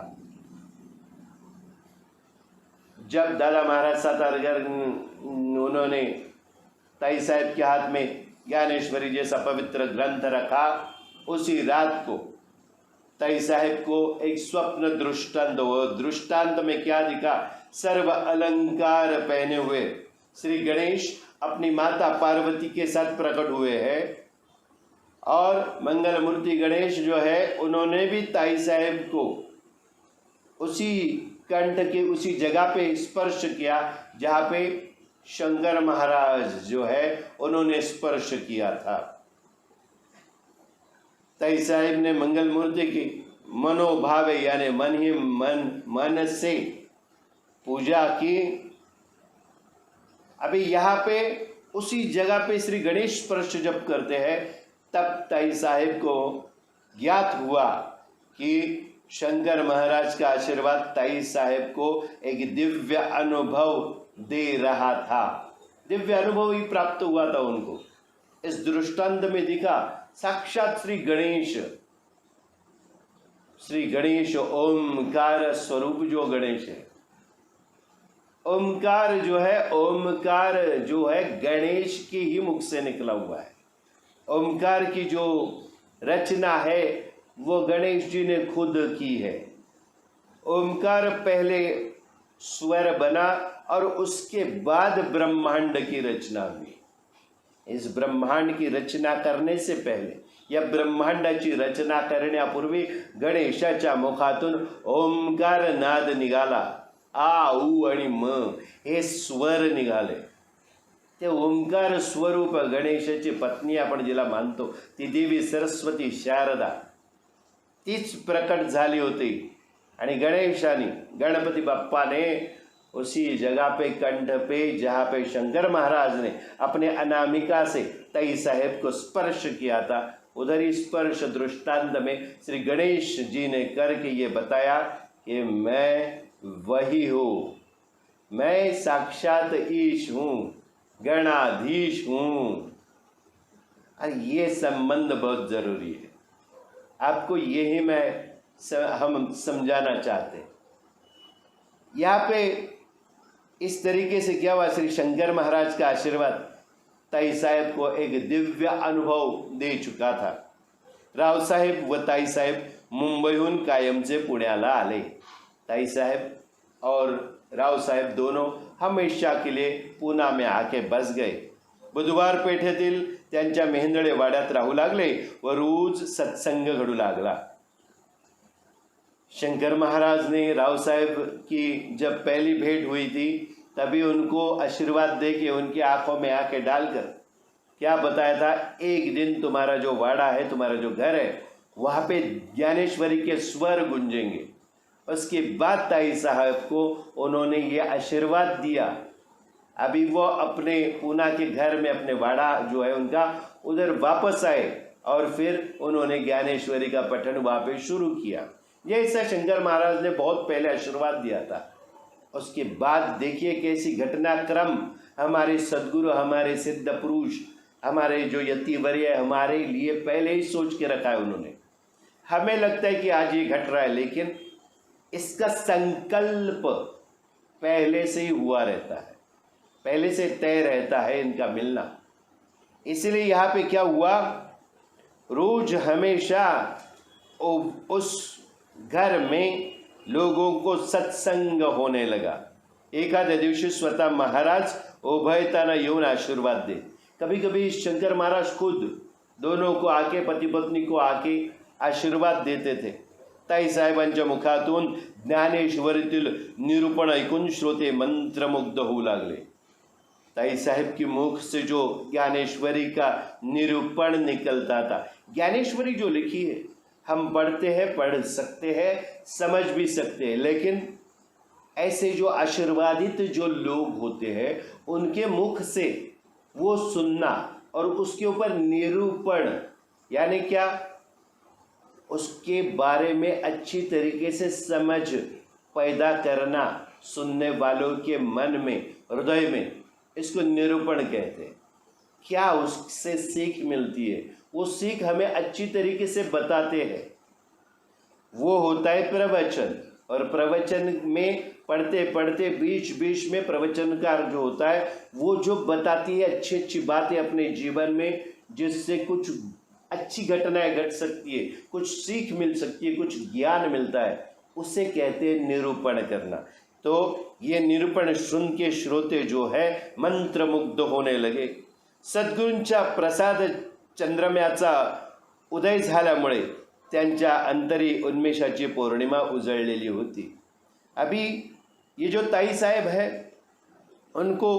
S1: जब दादा महाराज सातारकर उन्होंने ताई साहेब के हाथ में ज्ञानेश्वरी जैसा पवित्र ग्रंथ रखा, उसी रात को ताई साहेब को एक स्वप्न दृष्टांत हुआ। दृष्टांत में क्या दिखा, सर्व अलंकार पहने हुए श्री गणेश अपनी माता पार्वती के साथ प्रकट हुए हैं और मंगल मूर्ति गणेश जो है उन्होंने भी ताई साहेब को उसी कंठ के उसी जगह पे स्पर्श किया जहाँ पे शंकर महाराज जो है उन्होंने स्पर्श किया था। ताई साहेब ने मंगल मूर्ति की मनोभावे यानी मन से पूजा की। अभी यहाँ पे उसी जगह पे श्री गणेश स्पर्श जब करते हैं तब ताई साहेब को ज्ञात हुआ कि शंकर महाराज का आशीर्वाद ताई साहेब को एक दिव्य अनुभव दे रहा था। दिव्य अनुभव ही प्राप्त हुआ था उनको। इस दृष्टांत में दिखा साक्षात श्री गणेश ओमकार स्वरूप जो गणेश है। ओमकार जो है गणेश के ही मुख से निकला हुआ है। ओमकार की जो रचना है वो गणेश जी ने खुद की है। ओमकार पहले स्वर बना और उसके बाद ब्रह्मांड की रचना हुई। इस ब्रह्मांड की रचना करने से पहले या ब्रह्मांडाची रचना करण्यापूर्वी गणेशाच्या मुखातून ओमकार नाद निघाला। आ उ आणि म हे स्वर निघाले। ते ओंकार स्वरूप गणेशाची पत्नी आपण जिला मानतो ती देवी सरस्वती शारदा तीच प्रकट झाली होती आणि गणेशाने गणपती बाप्पाने उसी जगह पे कंठ पे जहाँ पे शंकर महाराज ने अपने अनामिका से ताई साहेब को स्पर्श किया था, उधर ही स्पर्श दृष्टांत में श्री गणेश जी ने करके ये बताया कि मैं वही हूँ, मैं साक्षात ईश हूँ, गणाधीश हूँ। और ये संबंध बहुत जरूरी है, आपको यही हम समझाना चाहते हैं। यहाँ पे इस तरीके से क्या हुआ, श्री शंकर महाराज का आशीर्वाद ताई साहेब को एक दिव्य अनुभव दे चुका था। रावसाहेब व ताई साहेब मुंबईहून कायमचे पुण्याला आले। ताई साहेब और रावसाहेब दोनों हमेशा के लिए पुणा में आके बस गए। बुधवार पेठेतील त्यांच्या मेहेंदळे वाड्यात राहू लागले व रोज सत्संग घडू लागला। शंकर महाराज ने राव साहेब की जब पहली भेंट हुई थी तभी उनको आशीर्वाद दे के उनकी आंखों में आंखें डालकर क्या बताया था, एक दिन तुम्हारा जो वाड़ा है, तुम्हारा जो घर है, वहाँ पे ज्ञानेश्वरी के स्वर गूंजेंगे। उसके बाद ताई साहब को उन्होंने ये आशीर्वाद दिया। अभी वो अपने पूना के घर में अपने वाड़ा जो है उनका उधर वापस आए और फिर उन्होंने ज्ञानेश्वरी का पठन वहाँ पे शुरू किया। ये ऐसा शंकर महाराज ने बहुत पहले आशीर्वाद दिया था। उसके बाद देखिए कैसी घटनाक्रम हमारे सद्गुरु, हमारे सिद्ध पुरुष, हमारे जो यतिवर्य हमारे लिए पहले ही सोच के रखा है उन्होंने। हमें लगता है कि आज ये घट रहा है, लेकिन इसका संकल्प पहले से ही हुआ रहता है, पहले से तय रहता है इनका मिलना। इसलिए यहाँ पे क्या हुआ, रोज हमेशा उस घर में लोगों को सत्संग होने लगा। एखाद्या दिवशी स्वतः महाराज उभयताना येऊन आशीर्वाद दे। कभी कभी शंकर महाराज खुद दोनों को आके, पति पत्नी को आके आशीर्वाद देते थे। ताई साहेबांच्या मुखातून ज्ञानेश्वरीतील निरूपण ऐकून श्रोते मंत्रमुग्ध होऊ लागले। ताई साहेब की मुख से जो ज्ञानेश्वरी का निरूपण निकलता था, ज्ञानेश्वरी जो लिखी है हम पढ़ते हैं, पढ़ सकते हैं, समझ भी सकते हैं, लेकिन ऐसे जो आशीर्वादित जो लोग होते हैं उनके मुख से वो सुनना और उसके ऊपर निरूपण यानी क्या, उसके बारे में अच्छी तरीके से समझ पैदा करना सुनने वालों के मन में, हृदय में, इसको निरूपण कहते हैं। क्या उससे सीख मिलती है, वो सीख हमें अच्छी तरीके से बताते हैं, वो होता है प्रवचन। और प्रवचन में पढ़ते पढ़ते बीच बीच में प्रवचनकार जो होता है वो जो बताती है अच्छी अच्छी बातें अपने जीवन में, जिससे कुछ अच्छी घटनाएं घट सकती है, कुछ सीख मिल सकती है, कुछ ज्ञान मिलता है, उसे कहते हैं निरूपण करना। तो ये निरूपण सुन के श्रोते जो है मंत्रमुग्ध होने लगे। सद्गुरूंच्या प्रसाद चंद्रम्याचा उदय झाल्यामुळे त्यांच्या अंतरी उन्मेषाची पौर्णिमा उजळलेली होती। अभी ये जो ताई साहेब है उनको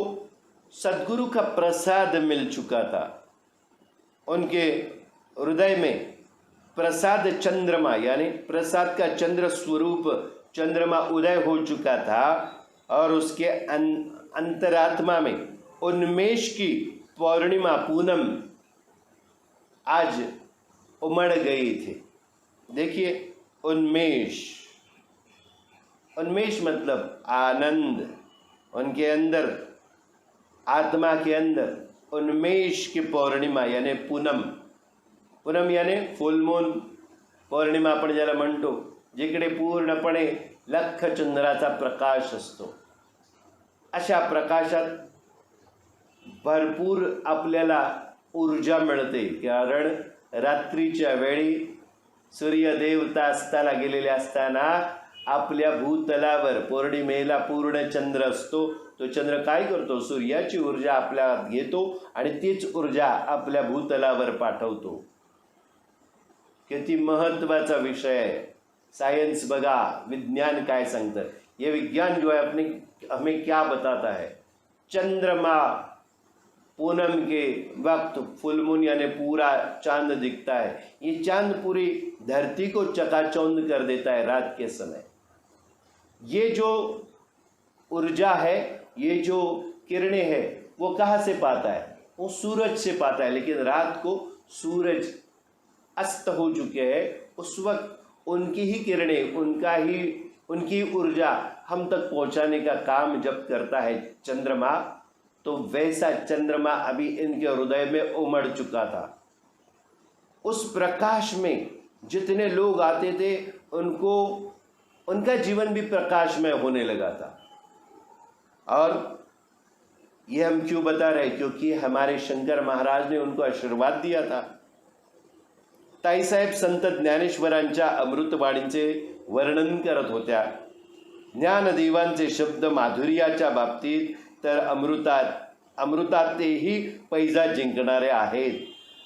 S1: सद्गुरु का प्रसाद मिल चुका था, उनके हृदय में प्रसाद चंद्रमा यानी प्रसाद का चंद्र स्वरूप चंद्रमा उदय हो चुका था और उसके अंतरात्मा में उन्मेष की पौर्णिमा पूनम आज उमड़ गई थी। देखिए उन्मेष, उन्मेष मतलब आनंद, उनके अंदर आत्मा के अंदर उन्मेष की पौर्णिमा यानी पूनम, पूनम यानी फुल मून पौर्णिमा आपण ज्याला म्हणतो, जिकडे पूर्णपणे लख चंद्राचा प्रकाश असतो, अशा प्रकाशात भरपूर आपल्याला ऊर्जा मिळते। कारण रात्रीच्या वेळी सूर्यदेवता अस्ताला गेलेले असताना आपल्या भूतलावर पौर्णिमेला पूर्ण चंद्र असतो। तो चंद्र काय करतो, सूर्याची ऊर्जा आपल्यात घेतो आणि तीच ऊर्जा आपल्या भूतलावर पाठवतो। किती महत्त्वाचा विषय है। सायंस बघा, विज्ञान काय सांगतं, ये विज्ञान जो है अपने हमें क्या बताता है, चंद्रमा पूनम के वक्त फुल मून यानी पूरा चांद दिखता है, ये चांद पूरी धरती को चकाचौंध कर देता है रात के समय। ये जो ऊर्जा है, ये जो किरणें हैं वो कहाँ से पाता है? वो सूरज से पाता है। लेकिन रात को सूरज अस्त हो चुके हैं, उस वक्त उनकी ही किरणें, उनकी ऊर्जा हम तक पहुंचाने का काम जब करता है चंद्रमा, तो वैसा चंद्रमा अभी इनके हृदय में उमड़ चुका था। उस प्रकाश में जितने लोग आते थे उनका जीवन भी प्रकाशमय होने लगा था। और ये हम क्यों बता रहे? क्योंकि हमारे शंकर महाराज ने उनको आशीर्वाद दिया था। ताईसाहेब संत ज्ञानेश्वरांच्या अमृतवाणीचे वर्णन करत होत्या। ज्ञानदेवांचे शब्द माधुर्याच्या बाबतीत तर अमृतात तेही पैजा जिंकणारे आहेत।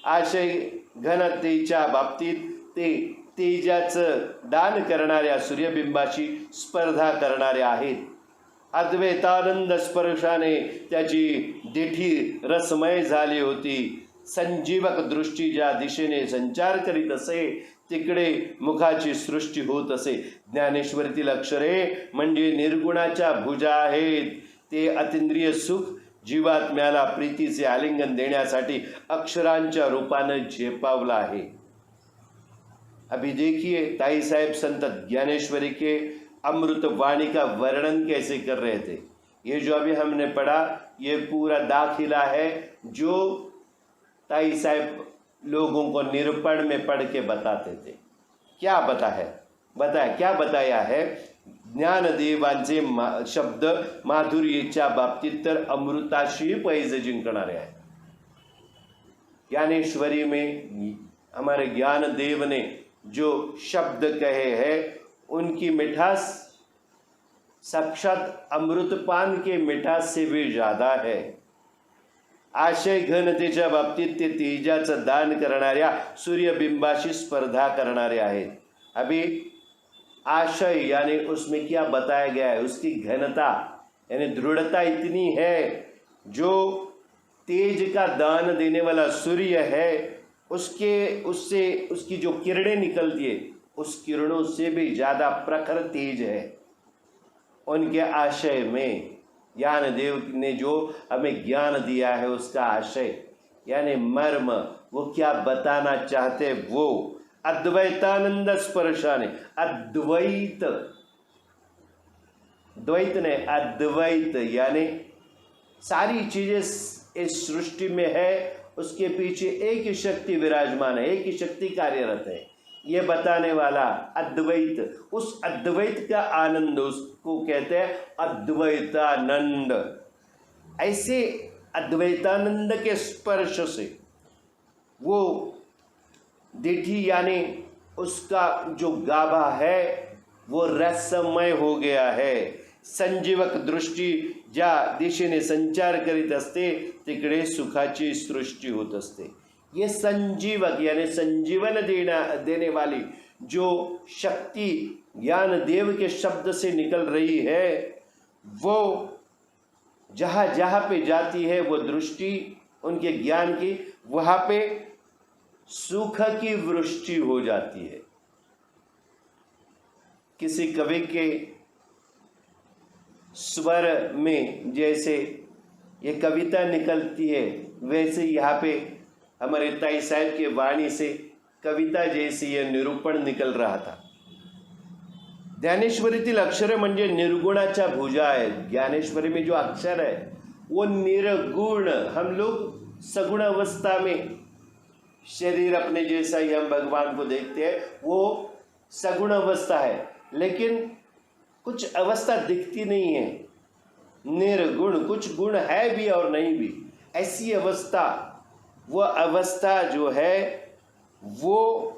S1: आशय घनतेच्या बाबतीत ते तेजाचं दान करणाऱ्या सूर्यबिंबाशी स्पर्धा करणारे आहेत। अद्वैतानंद स्पर्शाने त्याची देठी रसमय झाली होती। संजीवक दृष्टी ज्या दिशेने संचार करीत असे तिकडे मुखाची सृष्टी होत असे। ज्ञानेश्वरीतील अक्षरे म्हणजे निर्गुणाच्या भुजा आहेत। ते अतींद्रिय सुख जीवात्म्याला प्रीतीचे आलिंगन देण्यासाठी अक्षरांच्या रूपाने झेपावला आहे। अभी देखिए ताई साहेब संत ज्ञानेश्वरी के अमृत वाणी का वर्णन कैसे कर रहे थे। ये जो अभी हमने पढ़ा ये पूरा दाखिला है जो ताई साहेब लोगों को निरूपण में पढ़ के बताते थे। क्या क्या बताया है? ज्ञानदेवांचे शब्द माधुर्याच्या बाबतीत तर अमृताशी पैज जिंकणारे आहे। ज्ञानेश्वरी में हमारे ज्ञानदेव ने जो शब्द कहे हैं उनकी मिठास साक्षात अमृतपान के मिठास से भी ज्यादा है। आशय घनतेच्या बाबतीत ते तेजाचं दान करणाऱ्या सूर्यबिंबाशी स्पर्धा करणारे आहेत। अभी आशय यानी उसमें क्या बताया गया है, उसकी घनता यानी दृढ़ता इतनी है, जो तेज का दान देने वाला सूर्य है उसकी जो किरणें निकलती है उस किरणों से भी ज़्यादा प्रखर तेज है। उनके आशय में ज्ञानदेव ने जो हमें ज्ञान दिया है उसका आशय यानी मर्म, वो क्या बताना चाहते वो अद्वैतानंद स्पर्शाने, द्वैत ने अद्वैत यानी सारी चीजें इस सृष्टि में है, उसके पीछे एक ही शक्ति विराजमान है, एक ही शक्ति कार्यरत है, ये बताने वाला अद्वैत। उस अद्वैत का आनंद उसको कहते हैं अद्वैतानंद। ऐसे अद्वैतानंद के स्पर्श से वो दिठी यानी उसका जो गाभा है वो रसमय हो गया है। संजीवक दृष्टी ज्या दिशेने संचार करीत असते तिकडे सुखाची सृष्टी होत असते। ये संजीवक यानी संजीवन देने वाली जो शक्ति ज्ञानदेव के शब्द से निकल रही है वो जहाँ जहाँ पे जाती है वो दृष्टि उनके ज्ञान की, वहाँ पे सुख की वृष्टि हो जाती है। किसी कवि के स्वर में जैसे ये कविता निकलती है वैसे यहाँ पे हमारे ताई साहब के वाणी से कविता जैसी यह निरूपण निकल रहा था। ज्ञानेश्वरीतील अक्षर म्हणजे निर्गुणाच्या भुजा है। ज्ञानेश्वरी में जो अक्षर है वो निर्गुण, हम लोग सगुण अवस्था में शरीर अपने जैसा ही हम भगवान को देखते हैं, वो सगुण अवस्था है, लेकिन कुछ अवस्था दिखती नहीं है। निर्गुण, कुछ गुण है भी और नहीं भी, ऐसी अवस्था, वो अवस्था जो है वो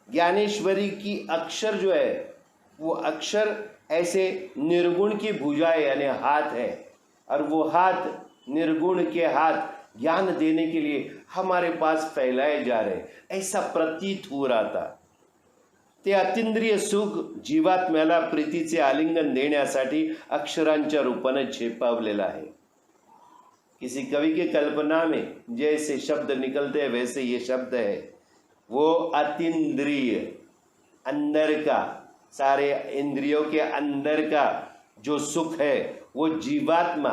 S1: ज्ञानेश्वरी की अक्षर जो है वो अक्षर ऐसे निर्गुण की भुजाएं यानी हाथ है, और वो हाथ निर्गुण के हाथ ज्ञान देने के लिए हमारे पास फैलाए जा रहे, ऐसा प्रतीत हो रहा था। ते अतींद्रिय सुख जीवात्म्याला प्रीतीचे आलिंगन देण्यासाठी अक्षरांच्या रूपाने झेपावलेला आहे। किसी कवि की कल्पना में जैसे शब्द निकलते हैं वैसे ये शब्द है, वो अतींद्रिय, अंदर का, सारे इंद्रियों के अंदर का जो सुख है वो जीवात्मा,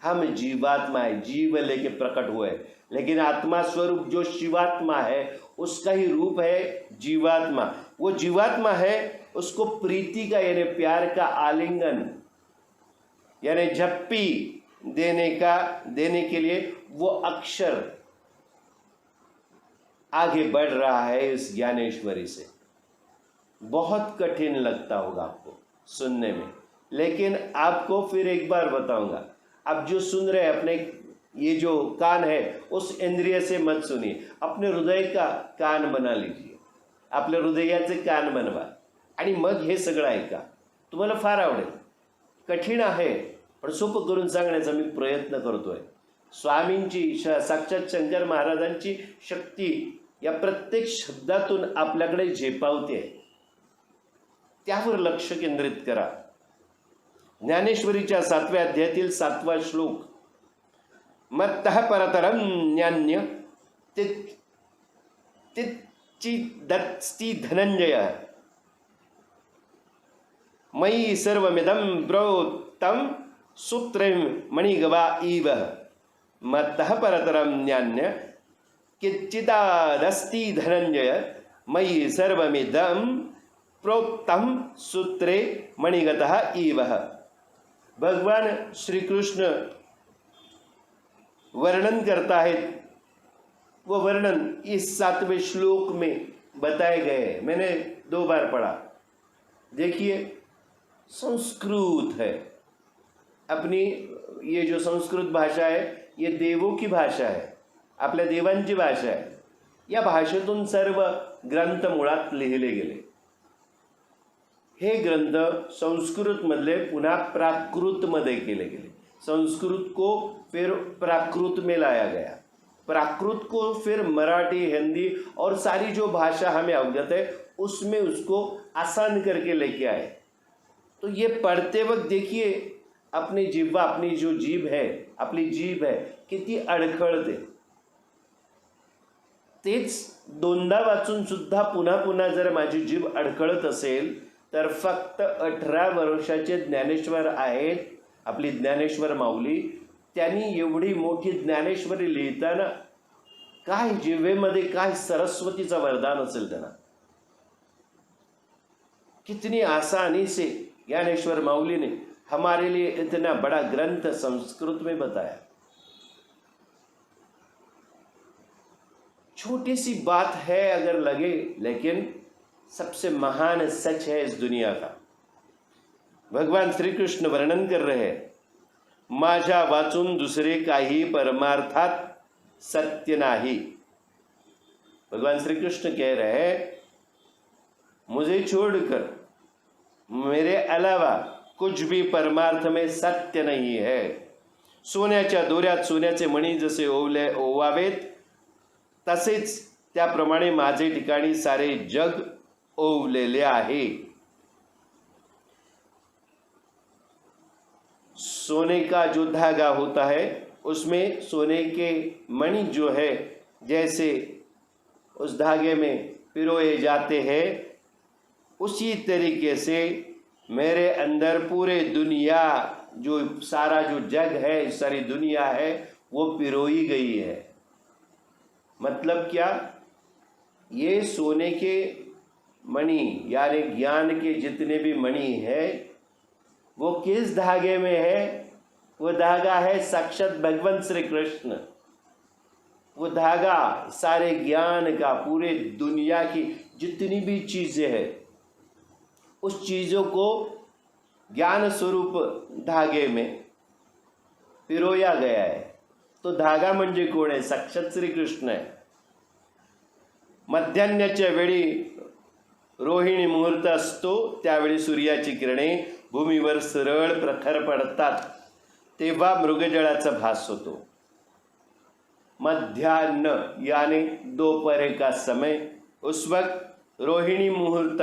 S1: हम जीवात्मा है, जीव लेके प्रकट हुए, लेकिन आत्मा स्वरूप जो शिवात्मा है उसका ही रूप है जीवात्मा। वो जीवात्मा है, उसको प्रीति का यानी प्यार का आलिंगन यानी झप्पी देने के लिए वो अक्षर आगे बढ़ रहा है इस ज्ञानेश्वरी से। बहुत कठिन लगता होगा आपको सुनने में, लेकिन आपको फिर एक बार बताऊंगा, आप जो सुन रहे हैं अपने ये जो कान है उस इंद्रिय से मत सुनिए, अपने हृदय का कान बना लीजिए, आपल्या हृदयाचे कान बनवा आणि मग हे सगळं ऐका, तुम्हाला फार आवडेल। कठीण आहे पण सोपं करून सांगण्याचा मी प्रयत्न करतोय। स्वामींची साक्षात शंकर महाराजांची शक्ती या प्रत्येक शब्दातून आपल्याकडे झेपावते, त्यावर लक्ष केंद्रित करा। ज्ञानेश्वरीच्या 7व्या अध्यायातील 7वा श्लोक, मत्तः परतरं न्यान्य चिदस्ति धनंजय मयि सर्वमिदं प्रोक्तं सूत्रं मणिगवा इव। मत्तः परतरं न्यान्य किंचिदस्ति धनंजय मयि सर्वमिदं प्रोक्तं सूत्रे मणिगतः इव। भगवान श्री कृष्ण वर्णन करता है, वो वर्णन इस 7वें श्लोक में बताए गए हैं। मैंने 2 बार पढ़ा। देखिए, संस्कृत है, अपनी ये जो संस्कृत भाषा है ये देवों की भाषा है, आपल्या देवांची भाषा आहे। या भाषेतून सर्व ग्रंथ मुळात लिहिले गेले। हे ग्रंथ संस्कृत मधले पुन्हा प्राकृत मध्ये केले गेले। संस्कृत को फिर प्राकृत में लाया गया, प्राकृत को फिर मराठी, हिंदी और सारी जो भाषा हमें अवगत है उसमें उसको आसान करके लेके आए। तो ये पढ़ते वक्त देखिए अपनी जिह्वा, अपनी जो जीभ है, आपली जीभ है किती अडखळते। तेच 2दा वाचून सुद्धा पुन्हा पुन्हा जर माझी जीभ अडखळत असेल तर फक्त 18 वर्षाचे ज्ञानेश्वर आहेत आपली ज्ञानेश्वर माऊली, त्यांनी एवढी मोठी ज्ञानेश्वरी लिहिताना काय जिव्हेमध्ये काय सरस्वतीचं वरदान असेल त्यांना। कितनी आसानी से ज्ञानेश्वर माऊली ने हमारे लिए इतना बड़ा ग्रंथ संस्कृत में बताया। छोटी सी बात है अगर लगे, लेकिन सबसे महान सच है इस दुनिया का। भगवान श्री कृष्ण वर्णन कर रहे हैं, माझ्या वाचून दुसरे काही परमार्थात सत्य नाही। भगवान श्री कृष्ण कह रहे हैं, मुझे छोड़कर, मेरे अलावा कुछ भी परमार्थ में सत्य नहीं है। सोन्याच्या दोऱ्यात सोन्याचे मणी जसे ओवावेत तसेच त्याप्रमाणे माझे ठिकाणी सारे जग ओवलेले आहे। सोने का जो धागा होता है उसमें सोने के मणि जो है जैसे उस धागे में पिरोए जाते हैं, उसी तरीके से मेरे अंदर पूरे दुनिया जो सारा जो जग है, सारी दुनिया है वो पिरोई गई है। मतलब क्या, ये सोने के मणि यानी ज्ञान के जितने भी मणि है वो किस धागे में है? वो धागा है साक्षात भगवान श्री कृष्ण। वो धागा सारे ज्ञान का, पूरे दुनिया की जितनी भी चीजें हैं उस चीजों को ज्ञान स्वरूप धागे में पिरोया गया है। तो धागा म्हणजे कोण आहे? साक्षात श्री कृष्ण आहे। मध्यान्हाच्या वेळी रोहिणी मुहूर्त असतो, त्यावेळी सूर्याची किरणे भूमीवर सरळ प्रखर पडतात, तेव्हा मृगजळाचा भास होतो। मध्यान्ह यानी दोपहर का समय, उस वक्त रोहिणी मुहूर्त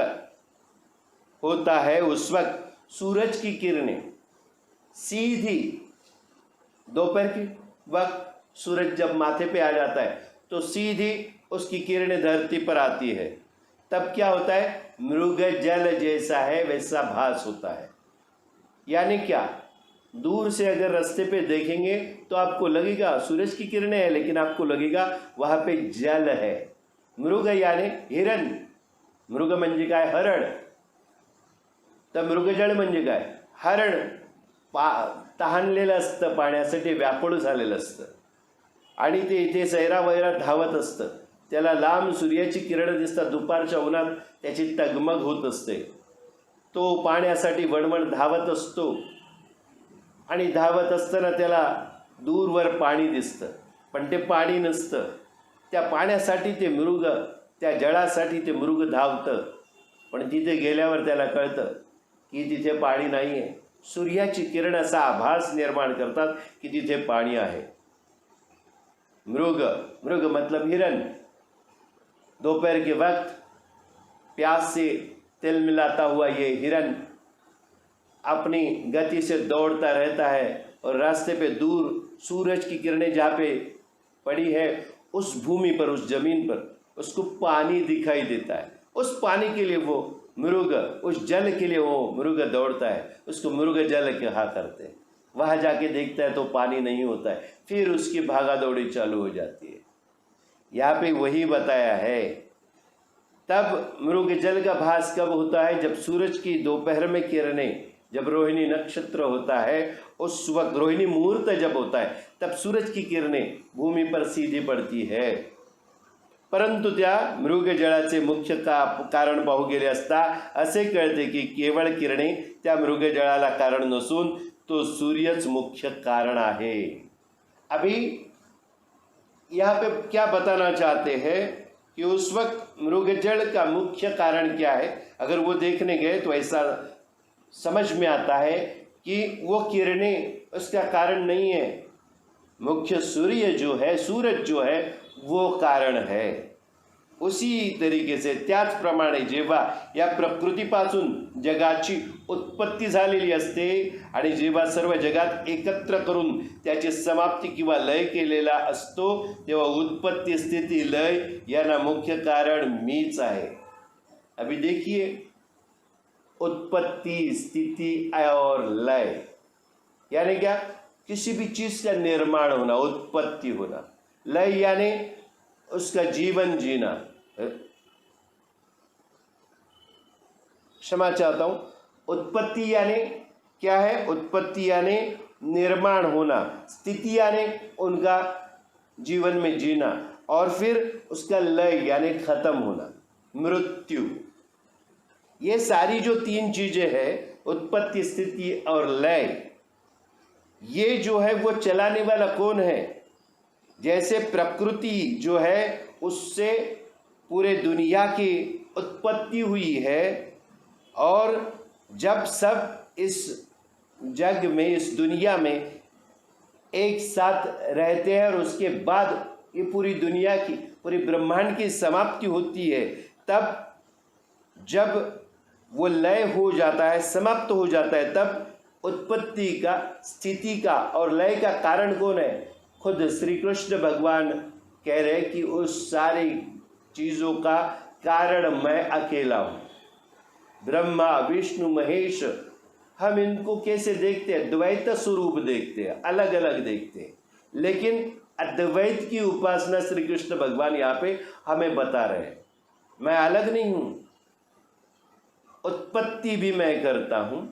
S1: होता है। उस वक्त सूरज की किरणें सीधी दोपहर की वक्त सूरज जब माथे पे आ जाता है तो सीधी उसकी किरणें धरती पर आती है। तब क्या होता है? मृग जल जैसा है वैसा भास होता है। यानी क्या, दूर से अगर रास्ते पे देखेंगे तो आपको लगेगा सूरज की किरणें हैं, लेकिन आपको लगेगा वहाँ पे जल है। मृग यानी हिरण, मृग म्हणजे काय, हरण. तर मृगजळ म्हणजे काय, हरण तहानलेलं असतं, पाण्यासाठी व्याकुळ झालेलं असतं आणि ते इथे सैरावैरा धावत असतं. त्याला लांब सूर्याची किरणं दिसतात, दुपारच्या उन्हात त्याची तगमग होत असते. तो पाण्यासाठी वणवण धावत असतो आणि धावत असताना त्याला दूरवर पाणी दिसतं, पण ते पाणी नसतं. त्या पाण्यासाठी ते मृग, त्या जळासाठी ते मृग धावतं, पण तिथे गेल्यावर त्याला कळतं की तिथे पाणी नाही आहे. सूर्याची किरण असा आभास निर्माण करतात की तिथे पाणी आहे. मृग, मृग मतलब हिरण. दोपहर के वक्त प्यास से तिलमिलाता हुआ ये हिरण अपनी गति से दौड़ता रहता है और रास्ते पे दूर सूरज की किरणें जहाँ पे पड़ी है उस भूमि पर, उस जमीन पर उसको पानी दिखाई देता है. उस पानी के लिए वो मृग, उस जल के लिए वो मृग दौड़ता है. उसको मृग जल कहा करते हैं. वहाँ जाके देखता है तो पानी नहीं होता है, फिर उसकी भागा दौड़ी चालू हो जाती है. यहाँ पे वही बताया है. तब मृग जल का भास कब होता है, जब सूरज की दोपहर में किरणें, जब रोहिणी नक्षत्र होता है उस वक्त, रोहिणी मुहूर्त जब होता है तब सूरज की किरणें भूमि पर सीधी पडती है. परंतु त्या मृगजळाचे मुख्य कारण पाहू गेले असता असे कळते की केवळ किरणे त्या मृगजळाला कारण नसून तो सूर्यच मुख्य कारण आहे. अभी यहाँ पे क्या बताना चाहते हैं कि उस वक्त मृगजल का मुख्य कारण क्या है. अगर वो देखने गए तो ऐसा समझ में आता है कि वो किरणें उसका कारण नहीं है, मुख्य सूर्य जो है, सूरज जो है वो कारण है. उसी तरीके से त्याचप्रमाणे जेव्हा या प्रकृतीपासून जगाची उत्पत्ती झालेली असते आणि जेव्हा सर्व जगात एकत्र करून त्याची समाप्ती किंवा लय केलेला असतो, तेव्हा उत्पत्ती, स्थिती, लय यांना मुख्य कारण मीच आहे. अभी देखिए, उत्पत्ति, स्थिति और लय यानी क्या, किसी भी चीज का निर्माण होना, उत्पत्ति होना. लय यानी उसका जीवन जीना. क्षमा चाहता हूं, उत्पत्ति यानी क्या है, उत्पत्ति यानी निर्माण होना, स्थिति यानी उनका जीवन में जीना, और फिर उसका लय यानी खत्म होना, मृत्यु. ये सारी जो तीन चीजें हैं, उत्पत्ति, स्थिति और लय, ये जो है वो चलाने वाला कौन है. जैसे प्रकृति जो है उससे पूरे दुनिया की उत्पत्ति हुई है, और जब सब इस जग में, इस दुनिया में एक साथ रहते हैं और उसके बाद ये पूरी दुनिया की, पूरी ब्रह्मांड की समाप्ति होती है, तब जब वो लय हो जाता है, समाप्त हो जाता है, तब उत्पत्ति का, स्थिति का और लय का कारण कौन है. खुद श्री कृष्ण भगवान कह रहे कि उस सारी चीज़ों का कारण मैं अकेला हूँ. ब्रह्मा, विष्णु, महेश, हम इनको कैसे देखते हैं, द्वैत स्वरूप देखते हैं, अलग अलग देखते हैं, लेकिन अद्वैत की उपासना श्री कृष्ण भगवान यहाँ पे हमें बता रहे हैं. मैं अलग नहीं हूँ, उत्पत्ति भी मैं करता हूँ,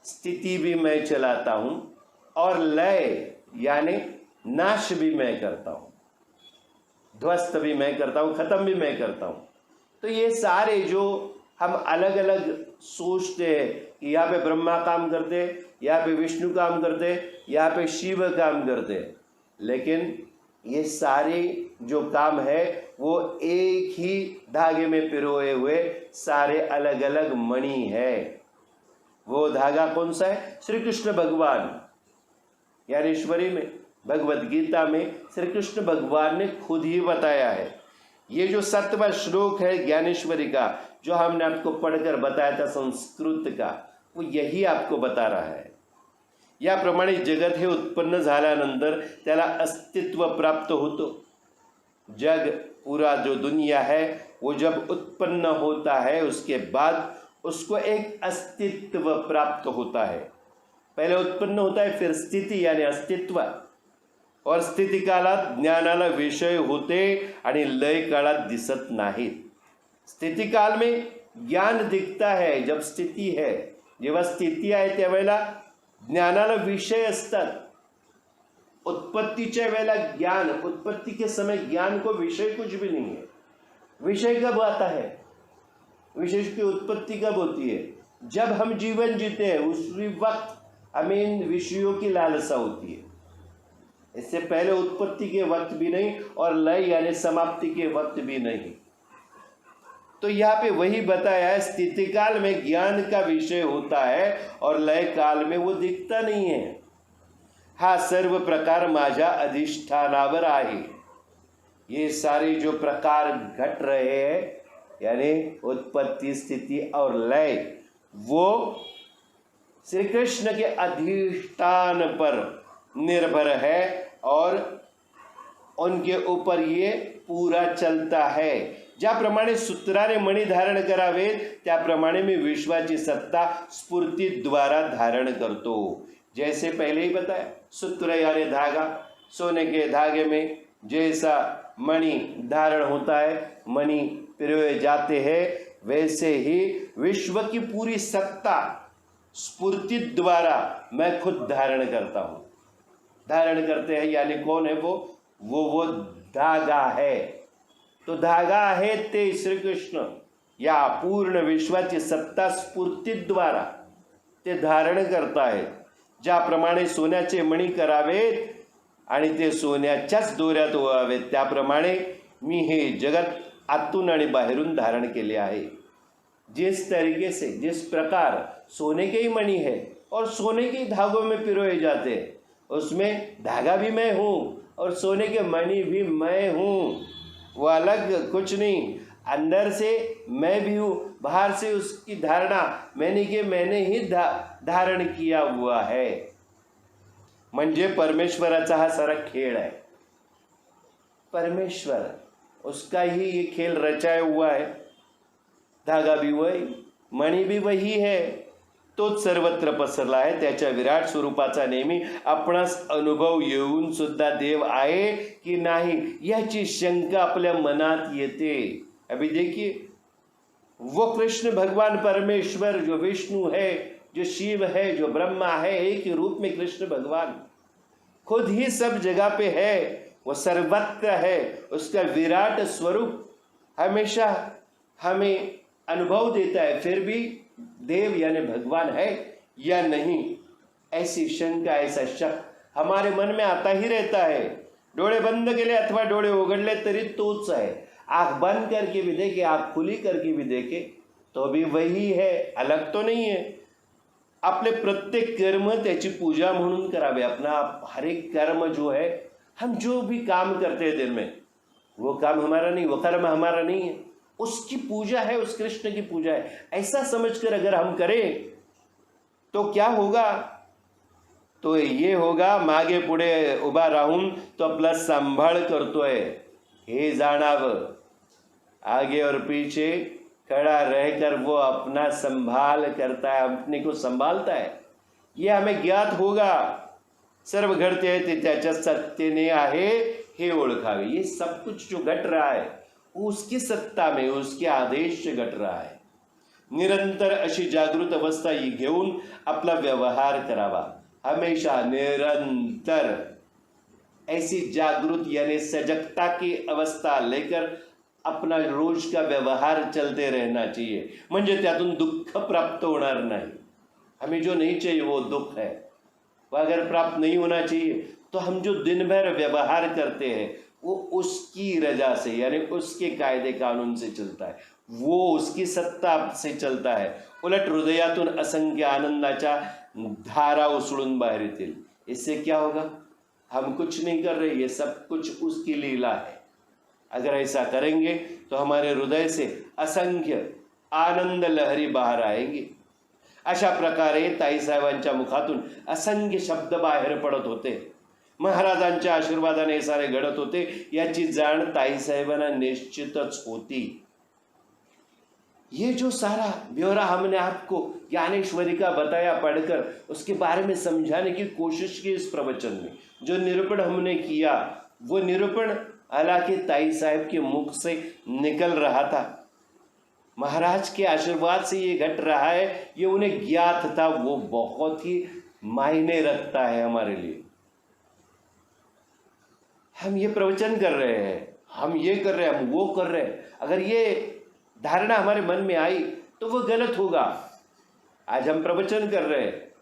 S1: स्थिति भी मैं चलाता हूँ, और लय यानी नाश भी मैं करता हूँ, ध्वस्त भी मैं करता हूँ, खत्म भी मैं करता हूँ. तो ये सारे जो हम अलग अलग सोचते हैं कि यहाँ पे ब्रह्मा काम करते, यहाँ पे विष्णु काम करते, यहाँ पे शिव काम करते, लेकिन ये सारे जो काम है वो एक ही धागे में पिरोए हुए सारे अलग अलग मणि है. वो धागा कौन सा है, श्री कृष्ण भगवान. ज्ञानेश्वरी में, भगवद गीता में श्री कृष्ण भगवान ने खुद ही बताया है. ये जो 7वां श्लोक है ज्ञानेश्वरी का, जो हमने आपको पढ़कर बताया था संस्कृत का, वो यही आपको बता रहा है. याप्रमाणे जगत हे उत्पन्न झाल्यानंतर त्याला अस्तित्व प्राप्त होतो. जग पूरा जो दुनिया है वो जब उत्पन्न होता है उसके बाद उसको एक अस्तित्व प्राप्त होता है. पहले उत्पन्न होता है, फिर स्थिती यानी अस्तित्व, और स्थिती काळात ज्ञानाला विषय होते आणि लय काळात दिसत नाहीत. स्थिती काल में ज्ञान दिखता है जब स्थिती है. जेव्हा स्थिती आहे त्यावेळेला ज्ञानाला विषय असतात. उत्पत्तीच्या वेळेला ज्ञान, उत्पत्ति के समय ज्ञान को विषय कुछ भी नहीं है. विषय कब आता है? विषय की उत्पत्ति कब होती है? जब हम जीवन जीते हैं उसी वक्त हमें इन विषयों की लालसा होती है. इससे पहले उत्पत्ति के वक्त भी नहीं और लय यानी समाप्ति के वक्त भी नहीं. तो यहाँ पे वही बताया है, स्थिति काल में ज्ञान का विषय होता है और लय काल में वो दिखता नहीं है. हा सर्व प्रकार माझ्या अधिष्ठानावर आहे. ये सारे जो प्रकार घट रहे हैं यानी उत्पत्ति, स्थिति और लय, वो श्री कृष्ण के अधिष्ठान पर निर्भर है और उनके ऊपर ये पूरा चलता है. ज्याप्रमाणे सूत्राने मणी धारण करावेत त्याप्रमाणे मी विश्वाची सत्ता स्फूर्तीद्वारा धारण करतो. जैसे पहले ही बताया, सूत्र यानी धागा, सोने के धागे में जैसा मणि धारण होता है, मणि पिरोए जाते हैं, वैसे ही विश्व की पूरी सत्ता स्फूर्ति द्वारा मैं खुद धारण करता हूँ. धारण करते हैं यानी कौन है वो धागा है. तो धागा आहे ते श्री कृष्ण. या पूर्ण विश्वाची सत्ता स्फूर्तीद्वारा ते धारण करतायत. ज्याप्रमाणे सोन्याचे मणी करावेत आणि ते सोन्याच्याच दोऱ्यात ओवावेत, त्याप्रमाणे मी हे जगत आतून आणि बाहेरून धारण केले आहे. जिस तरीके से, जिस प्रकार सोने के ही मणि है और सोने के ही धागों में पिरोए जाते हैं, उसमें धागा भी मैं हूँ और सोने के मणि भी मैं हूँ. वो अलग कुछ नहीं. अंदर से मैं भी हूँ, बाहर से उसकी धारणा मैंने ही धारण किया हुआ है. म्हणजे परमेश्वराचा हा सारा खेळ आहे. परमेश्वर उसका ही ये खेल रचाया हुआ है. धागा भी वही, मणि भी वही है, तोच सर्वत्र पसरला आहे. त्याच्या विराट स्वरूपाचा नेहमी आपणास अनुभव येऊन सुद्धा देव आहे की नाही याची शंका आपल्या मनात येते. अभी देखिए, वो कृष्ण भगवान परमेश्वर जो विष्णु है, जो शिव है, जो ब्रह्मा है, एक ही रूप में कृष्ण भगवान खुद ही सब जगह पे है. वो सर्वत्र है. उसका विराट स्वरूप हमेशा हमें अनुभव देता है. फिर भी देव यानी भगवान है या नहीं, ऐसी शंका, ऐसा शक हमारे मन में आता ही रहता है. डोळे बंद केले अथवा डोळे उघडले तरी तोच आहे. आँख बंद करके भी देखे, आँख खुली करके भी देखे तो भी वही है, अलग तो नहीं है. आपले प्रत्येक कर्म त्याची पूजा म्हणून करावे. अपना हर एक कर्म जो है, हम जो भी काम करते हैं दिन में, वो काम हमारा नहीं, वो कर्म हमारा नहीं है, उसकी पूजा है, उस कृष्ण की पूजा है. ऐसा समझकर अगर हम करें तो क्या होगा? तो ये होगा, मागे पुढे उभा राहून तो आपला सांभाळ करतोय हे जाणावं. आगे और पीछे खड़ा रहकर वो अपना संभाल करता है, अपने को संभालता है. ये हमें ज्ञात होगा. सर्व घडते आहे ते त्याच्या सत्तेने आहे हे ओळखावे. ये सब कुछ जो घट रहा है उसकी सत्ता में, उसके आदेश से घट रहा है. निरंतर अशी जागृत अवस्था ही घेऊन आपला व्यवहार करावा. हमेशा निरंतर ऐसी जागृत यानी सजगता की अवस्था लेकर अपना रोज का व्यवहार चलते रहना चाहिए. म्हणजे त्यातून दुःख प्राप्त होणार नाही. हमें जो नहीं चाहिए वो दुख है, वो अगर प्राप्त नहीं होना चाहिए तो हम जो दिन भर व्यवहार करते हैं वो उसकी रजा से यानी उसके कायदे कानून से चलता है, वो उसकी सत्ता से चलता है. उलट हृदयातून असंख्य आनंदाच्या धारा उसळून बाहेर येतील. इससे क्या होगा? हम कुछ नहीं कर रहे, ये सब कुछ उसकी लीला है. अगर ऐसा करेंगे तो हमारे हृदय से असंख्य आनंद लहरी बाहर आएंगी. अशा प्रकारे ताईसाहेबांच्या मुखातून असंख्य शब्द बाहेर पडत होते. महाराजांच्या आशीर्वादाने हे सारे घडत होते याची जाण ताईसाहेबांना निश्चितच होती. ये जो सारा ब्यौरा हमने आपको ज्ञानेश्वरी का बताया पढ़कर, उसके बारे में समझाने की कोशिश की इस प्रवचन में, जो निरूपण हमने किया वो निरूपण हालांकि ताई साहब के मुख से निकल रहा था, महाराज के आशीर्वाद से ये घट रहा है, ये उन्हें ज्ञात था, वो बहुत ही मायने रखता है हमारे लिए। हम ये प्रवचन कर रहे हैं, हम ये कर रहे हैं, हम वो कर रहे हैं, अगर ये धारणा हमारे मन में आई तो वो गलत होगा। आज हम प्रवचन कर रहे हैं,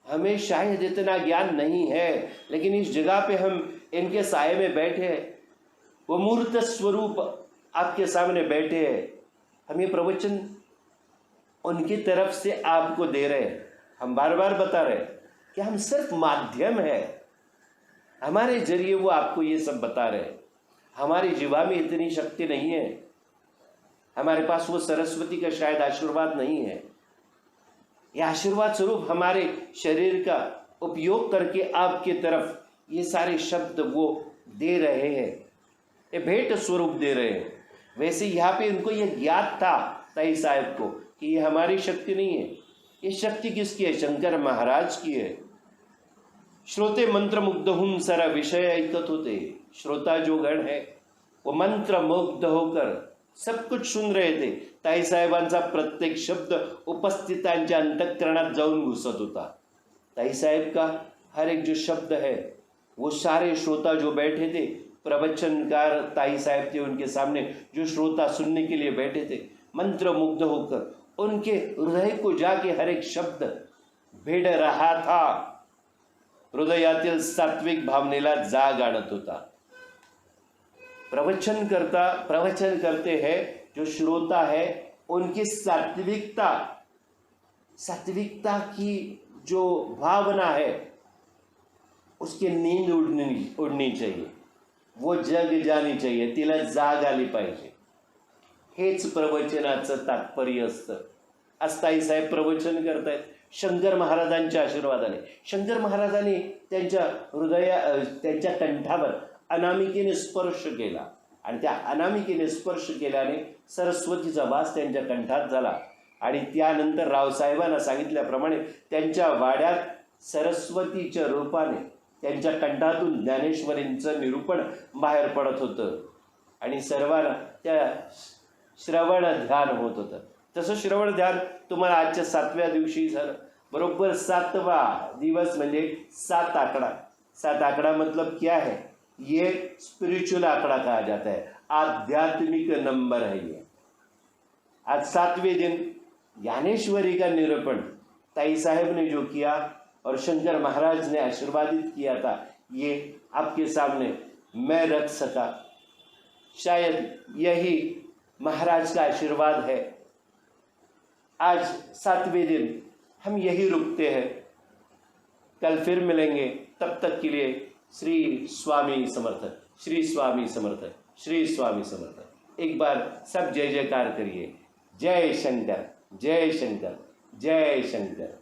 S1: हमें शायद इतना ज्ञान नहीं है, लेकिन इस जगह पे हम इनके साये में बैठे हैं, वो मूर्त स्वरूप आपके सामने बैठे हैं, हम ये प्रवचन उनकी तरफ से आपको दे रहे हैं। हम बार बार बता रहे हैं कि हम सिर्फ माध्यम है, हमारे जरिए वो आपको ये सब बता रहे हैं। हमारी जीवा में इतनी शक्ति नहीं है, हमारे पास वो सरस्वती का शायद आशीर्वाद नहीं है। ये आशीर्वाद स्वरूप हमारे शरीर का उपयोग करके आपके तरफ ये सारे शब्द वो दे रहे हैं, ये भेंट स्वरूप दे रहे हैं। वैसे यहाँ पे उनको ये ज्ञात था ताई साहब को कि ये हमारी शक्ति नहीं है, ये शक्ति किसकी है? शंकर महाराज की है। श्रोते मंत्र मुग्ध हुम सारा विषय ऐकत होते। श्रोता जो गण है वो मंत्र मुग्ध होकर सब कुछ सुन रहे थे। ताई साहेबांचा प्रत्येक शब्द उपस्थितांच्या अंतःकरणात जाऊन घुसत होता। ताई साहेब का हर एक जो शब्द है वो सारे श्रोता जो बैठे थे, प्रवचनकार ताई साहेब थे उनके सामने, जो श्रोता सुनने के लिए बैठे थे, मंत्र मुग्ध होकर उनके हृदय को जाके हर एक शब्द भेड रहा था, हृदयातील सात्विक भावनेला जाग आणत होता। प्रवचन करते हैं जो श्रोता है, उनकी सात्विकता की जो भावना है उसकी नींद उडनी चाहिए, वो जग जानी चाहिए, तिला जाग आली पाहिजे। हेच प्रवचनाचं तात्पर्य असतं। आज ताई साहेब प्रवचन करतायत शंकर महाराजांच्या आशीर्वादाने। शंकर महाराजांनी त्यांच्या कंठावर अनामिकेने स्पर्श केला आणि त्या अनामिकेने स्पर्श केल्याने सरस्वतीचा वास त्यांच्या कंठात झाला आणि त्यानंतर रावसाहेबांना सांगितल्याप्रमाणे त्यांच्या वाड्यात सरस्वतीच्या रूपाने त्यांच्या कंठातून ज्ञानेश्वरींचं निरूपण बाहेर पडत होतं आणि सर्वांना त्या श्रवण ध्यान होत होतं। तसं श्रवण ध्यान तुम्हाला आजच्या 7व्या दिवशी झालं। बरोबर 7वां दिवस म्हणजे 7 आंकड़ा। 7 आंकड़ा मतलब क्या है? ये स्पिरिचुअल आंकड़ा कहा जाता है, आध्यात्मिक नंबर है ये। आज 7वें दिन ज्ञानेश्वरी का निरूपण ताई साहेब ने जो किया और शंकर महाराज ने आशीर्वादित किया था, ये आपके सामने मैं रख सका। शायद यही महाराज का आशीर्वाद है। आज 7वें दिन हम यही रुकते हैं, कल फिर मिलेंगे। तब तक के लिए श्री स्वामी समर्थ, श्री स्वामी समर्थ, श्री स्वामी समर्थ। एक बार सब जय जयकार करिए। जय शंकर, जय शंकर, जय शंकर।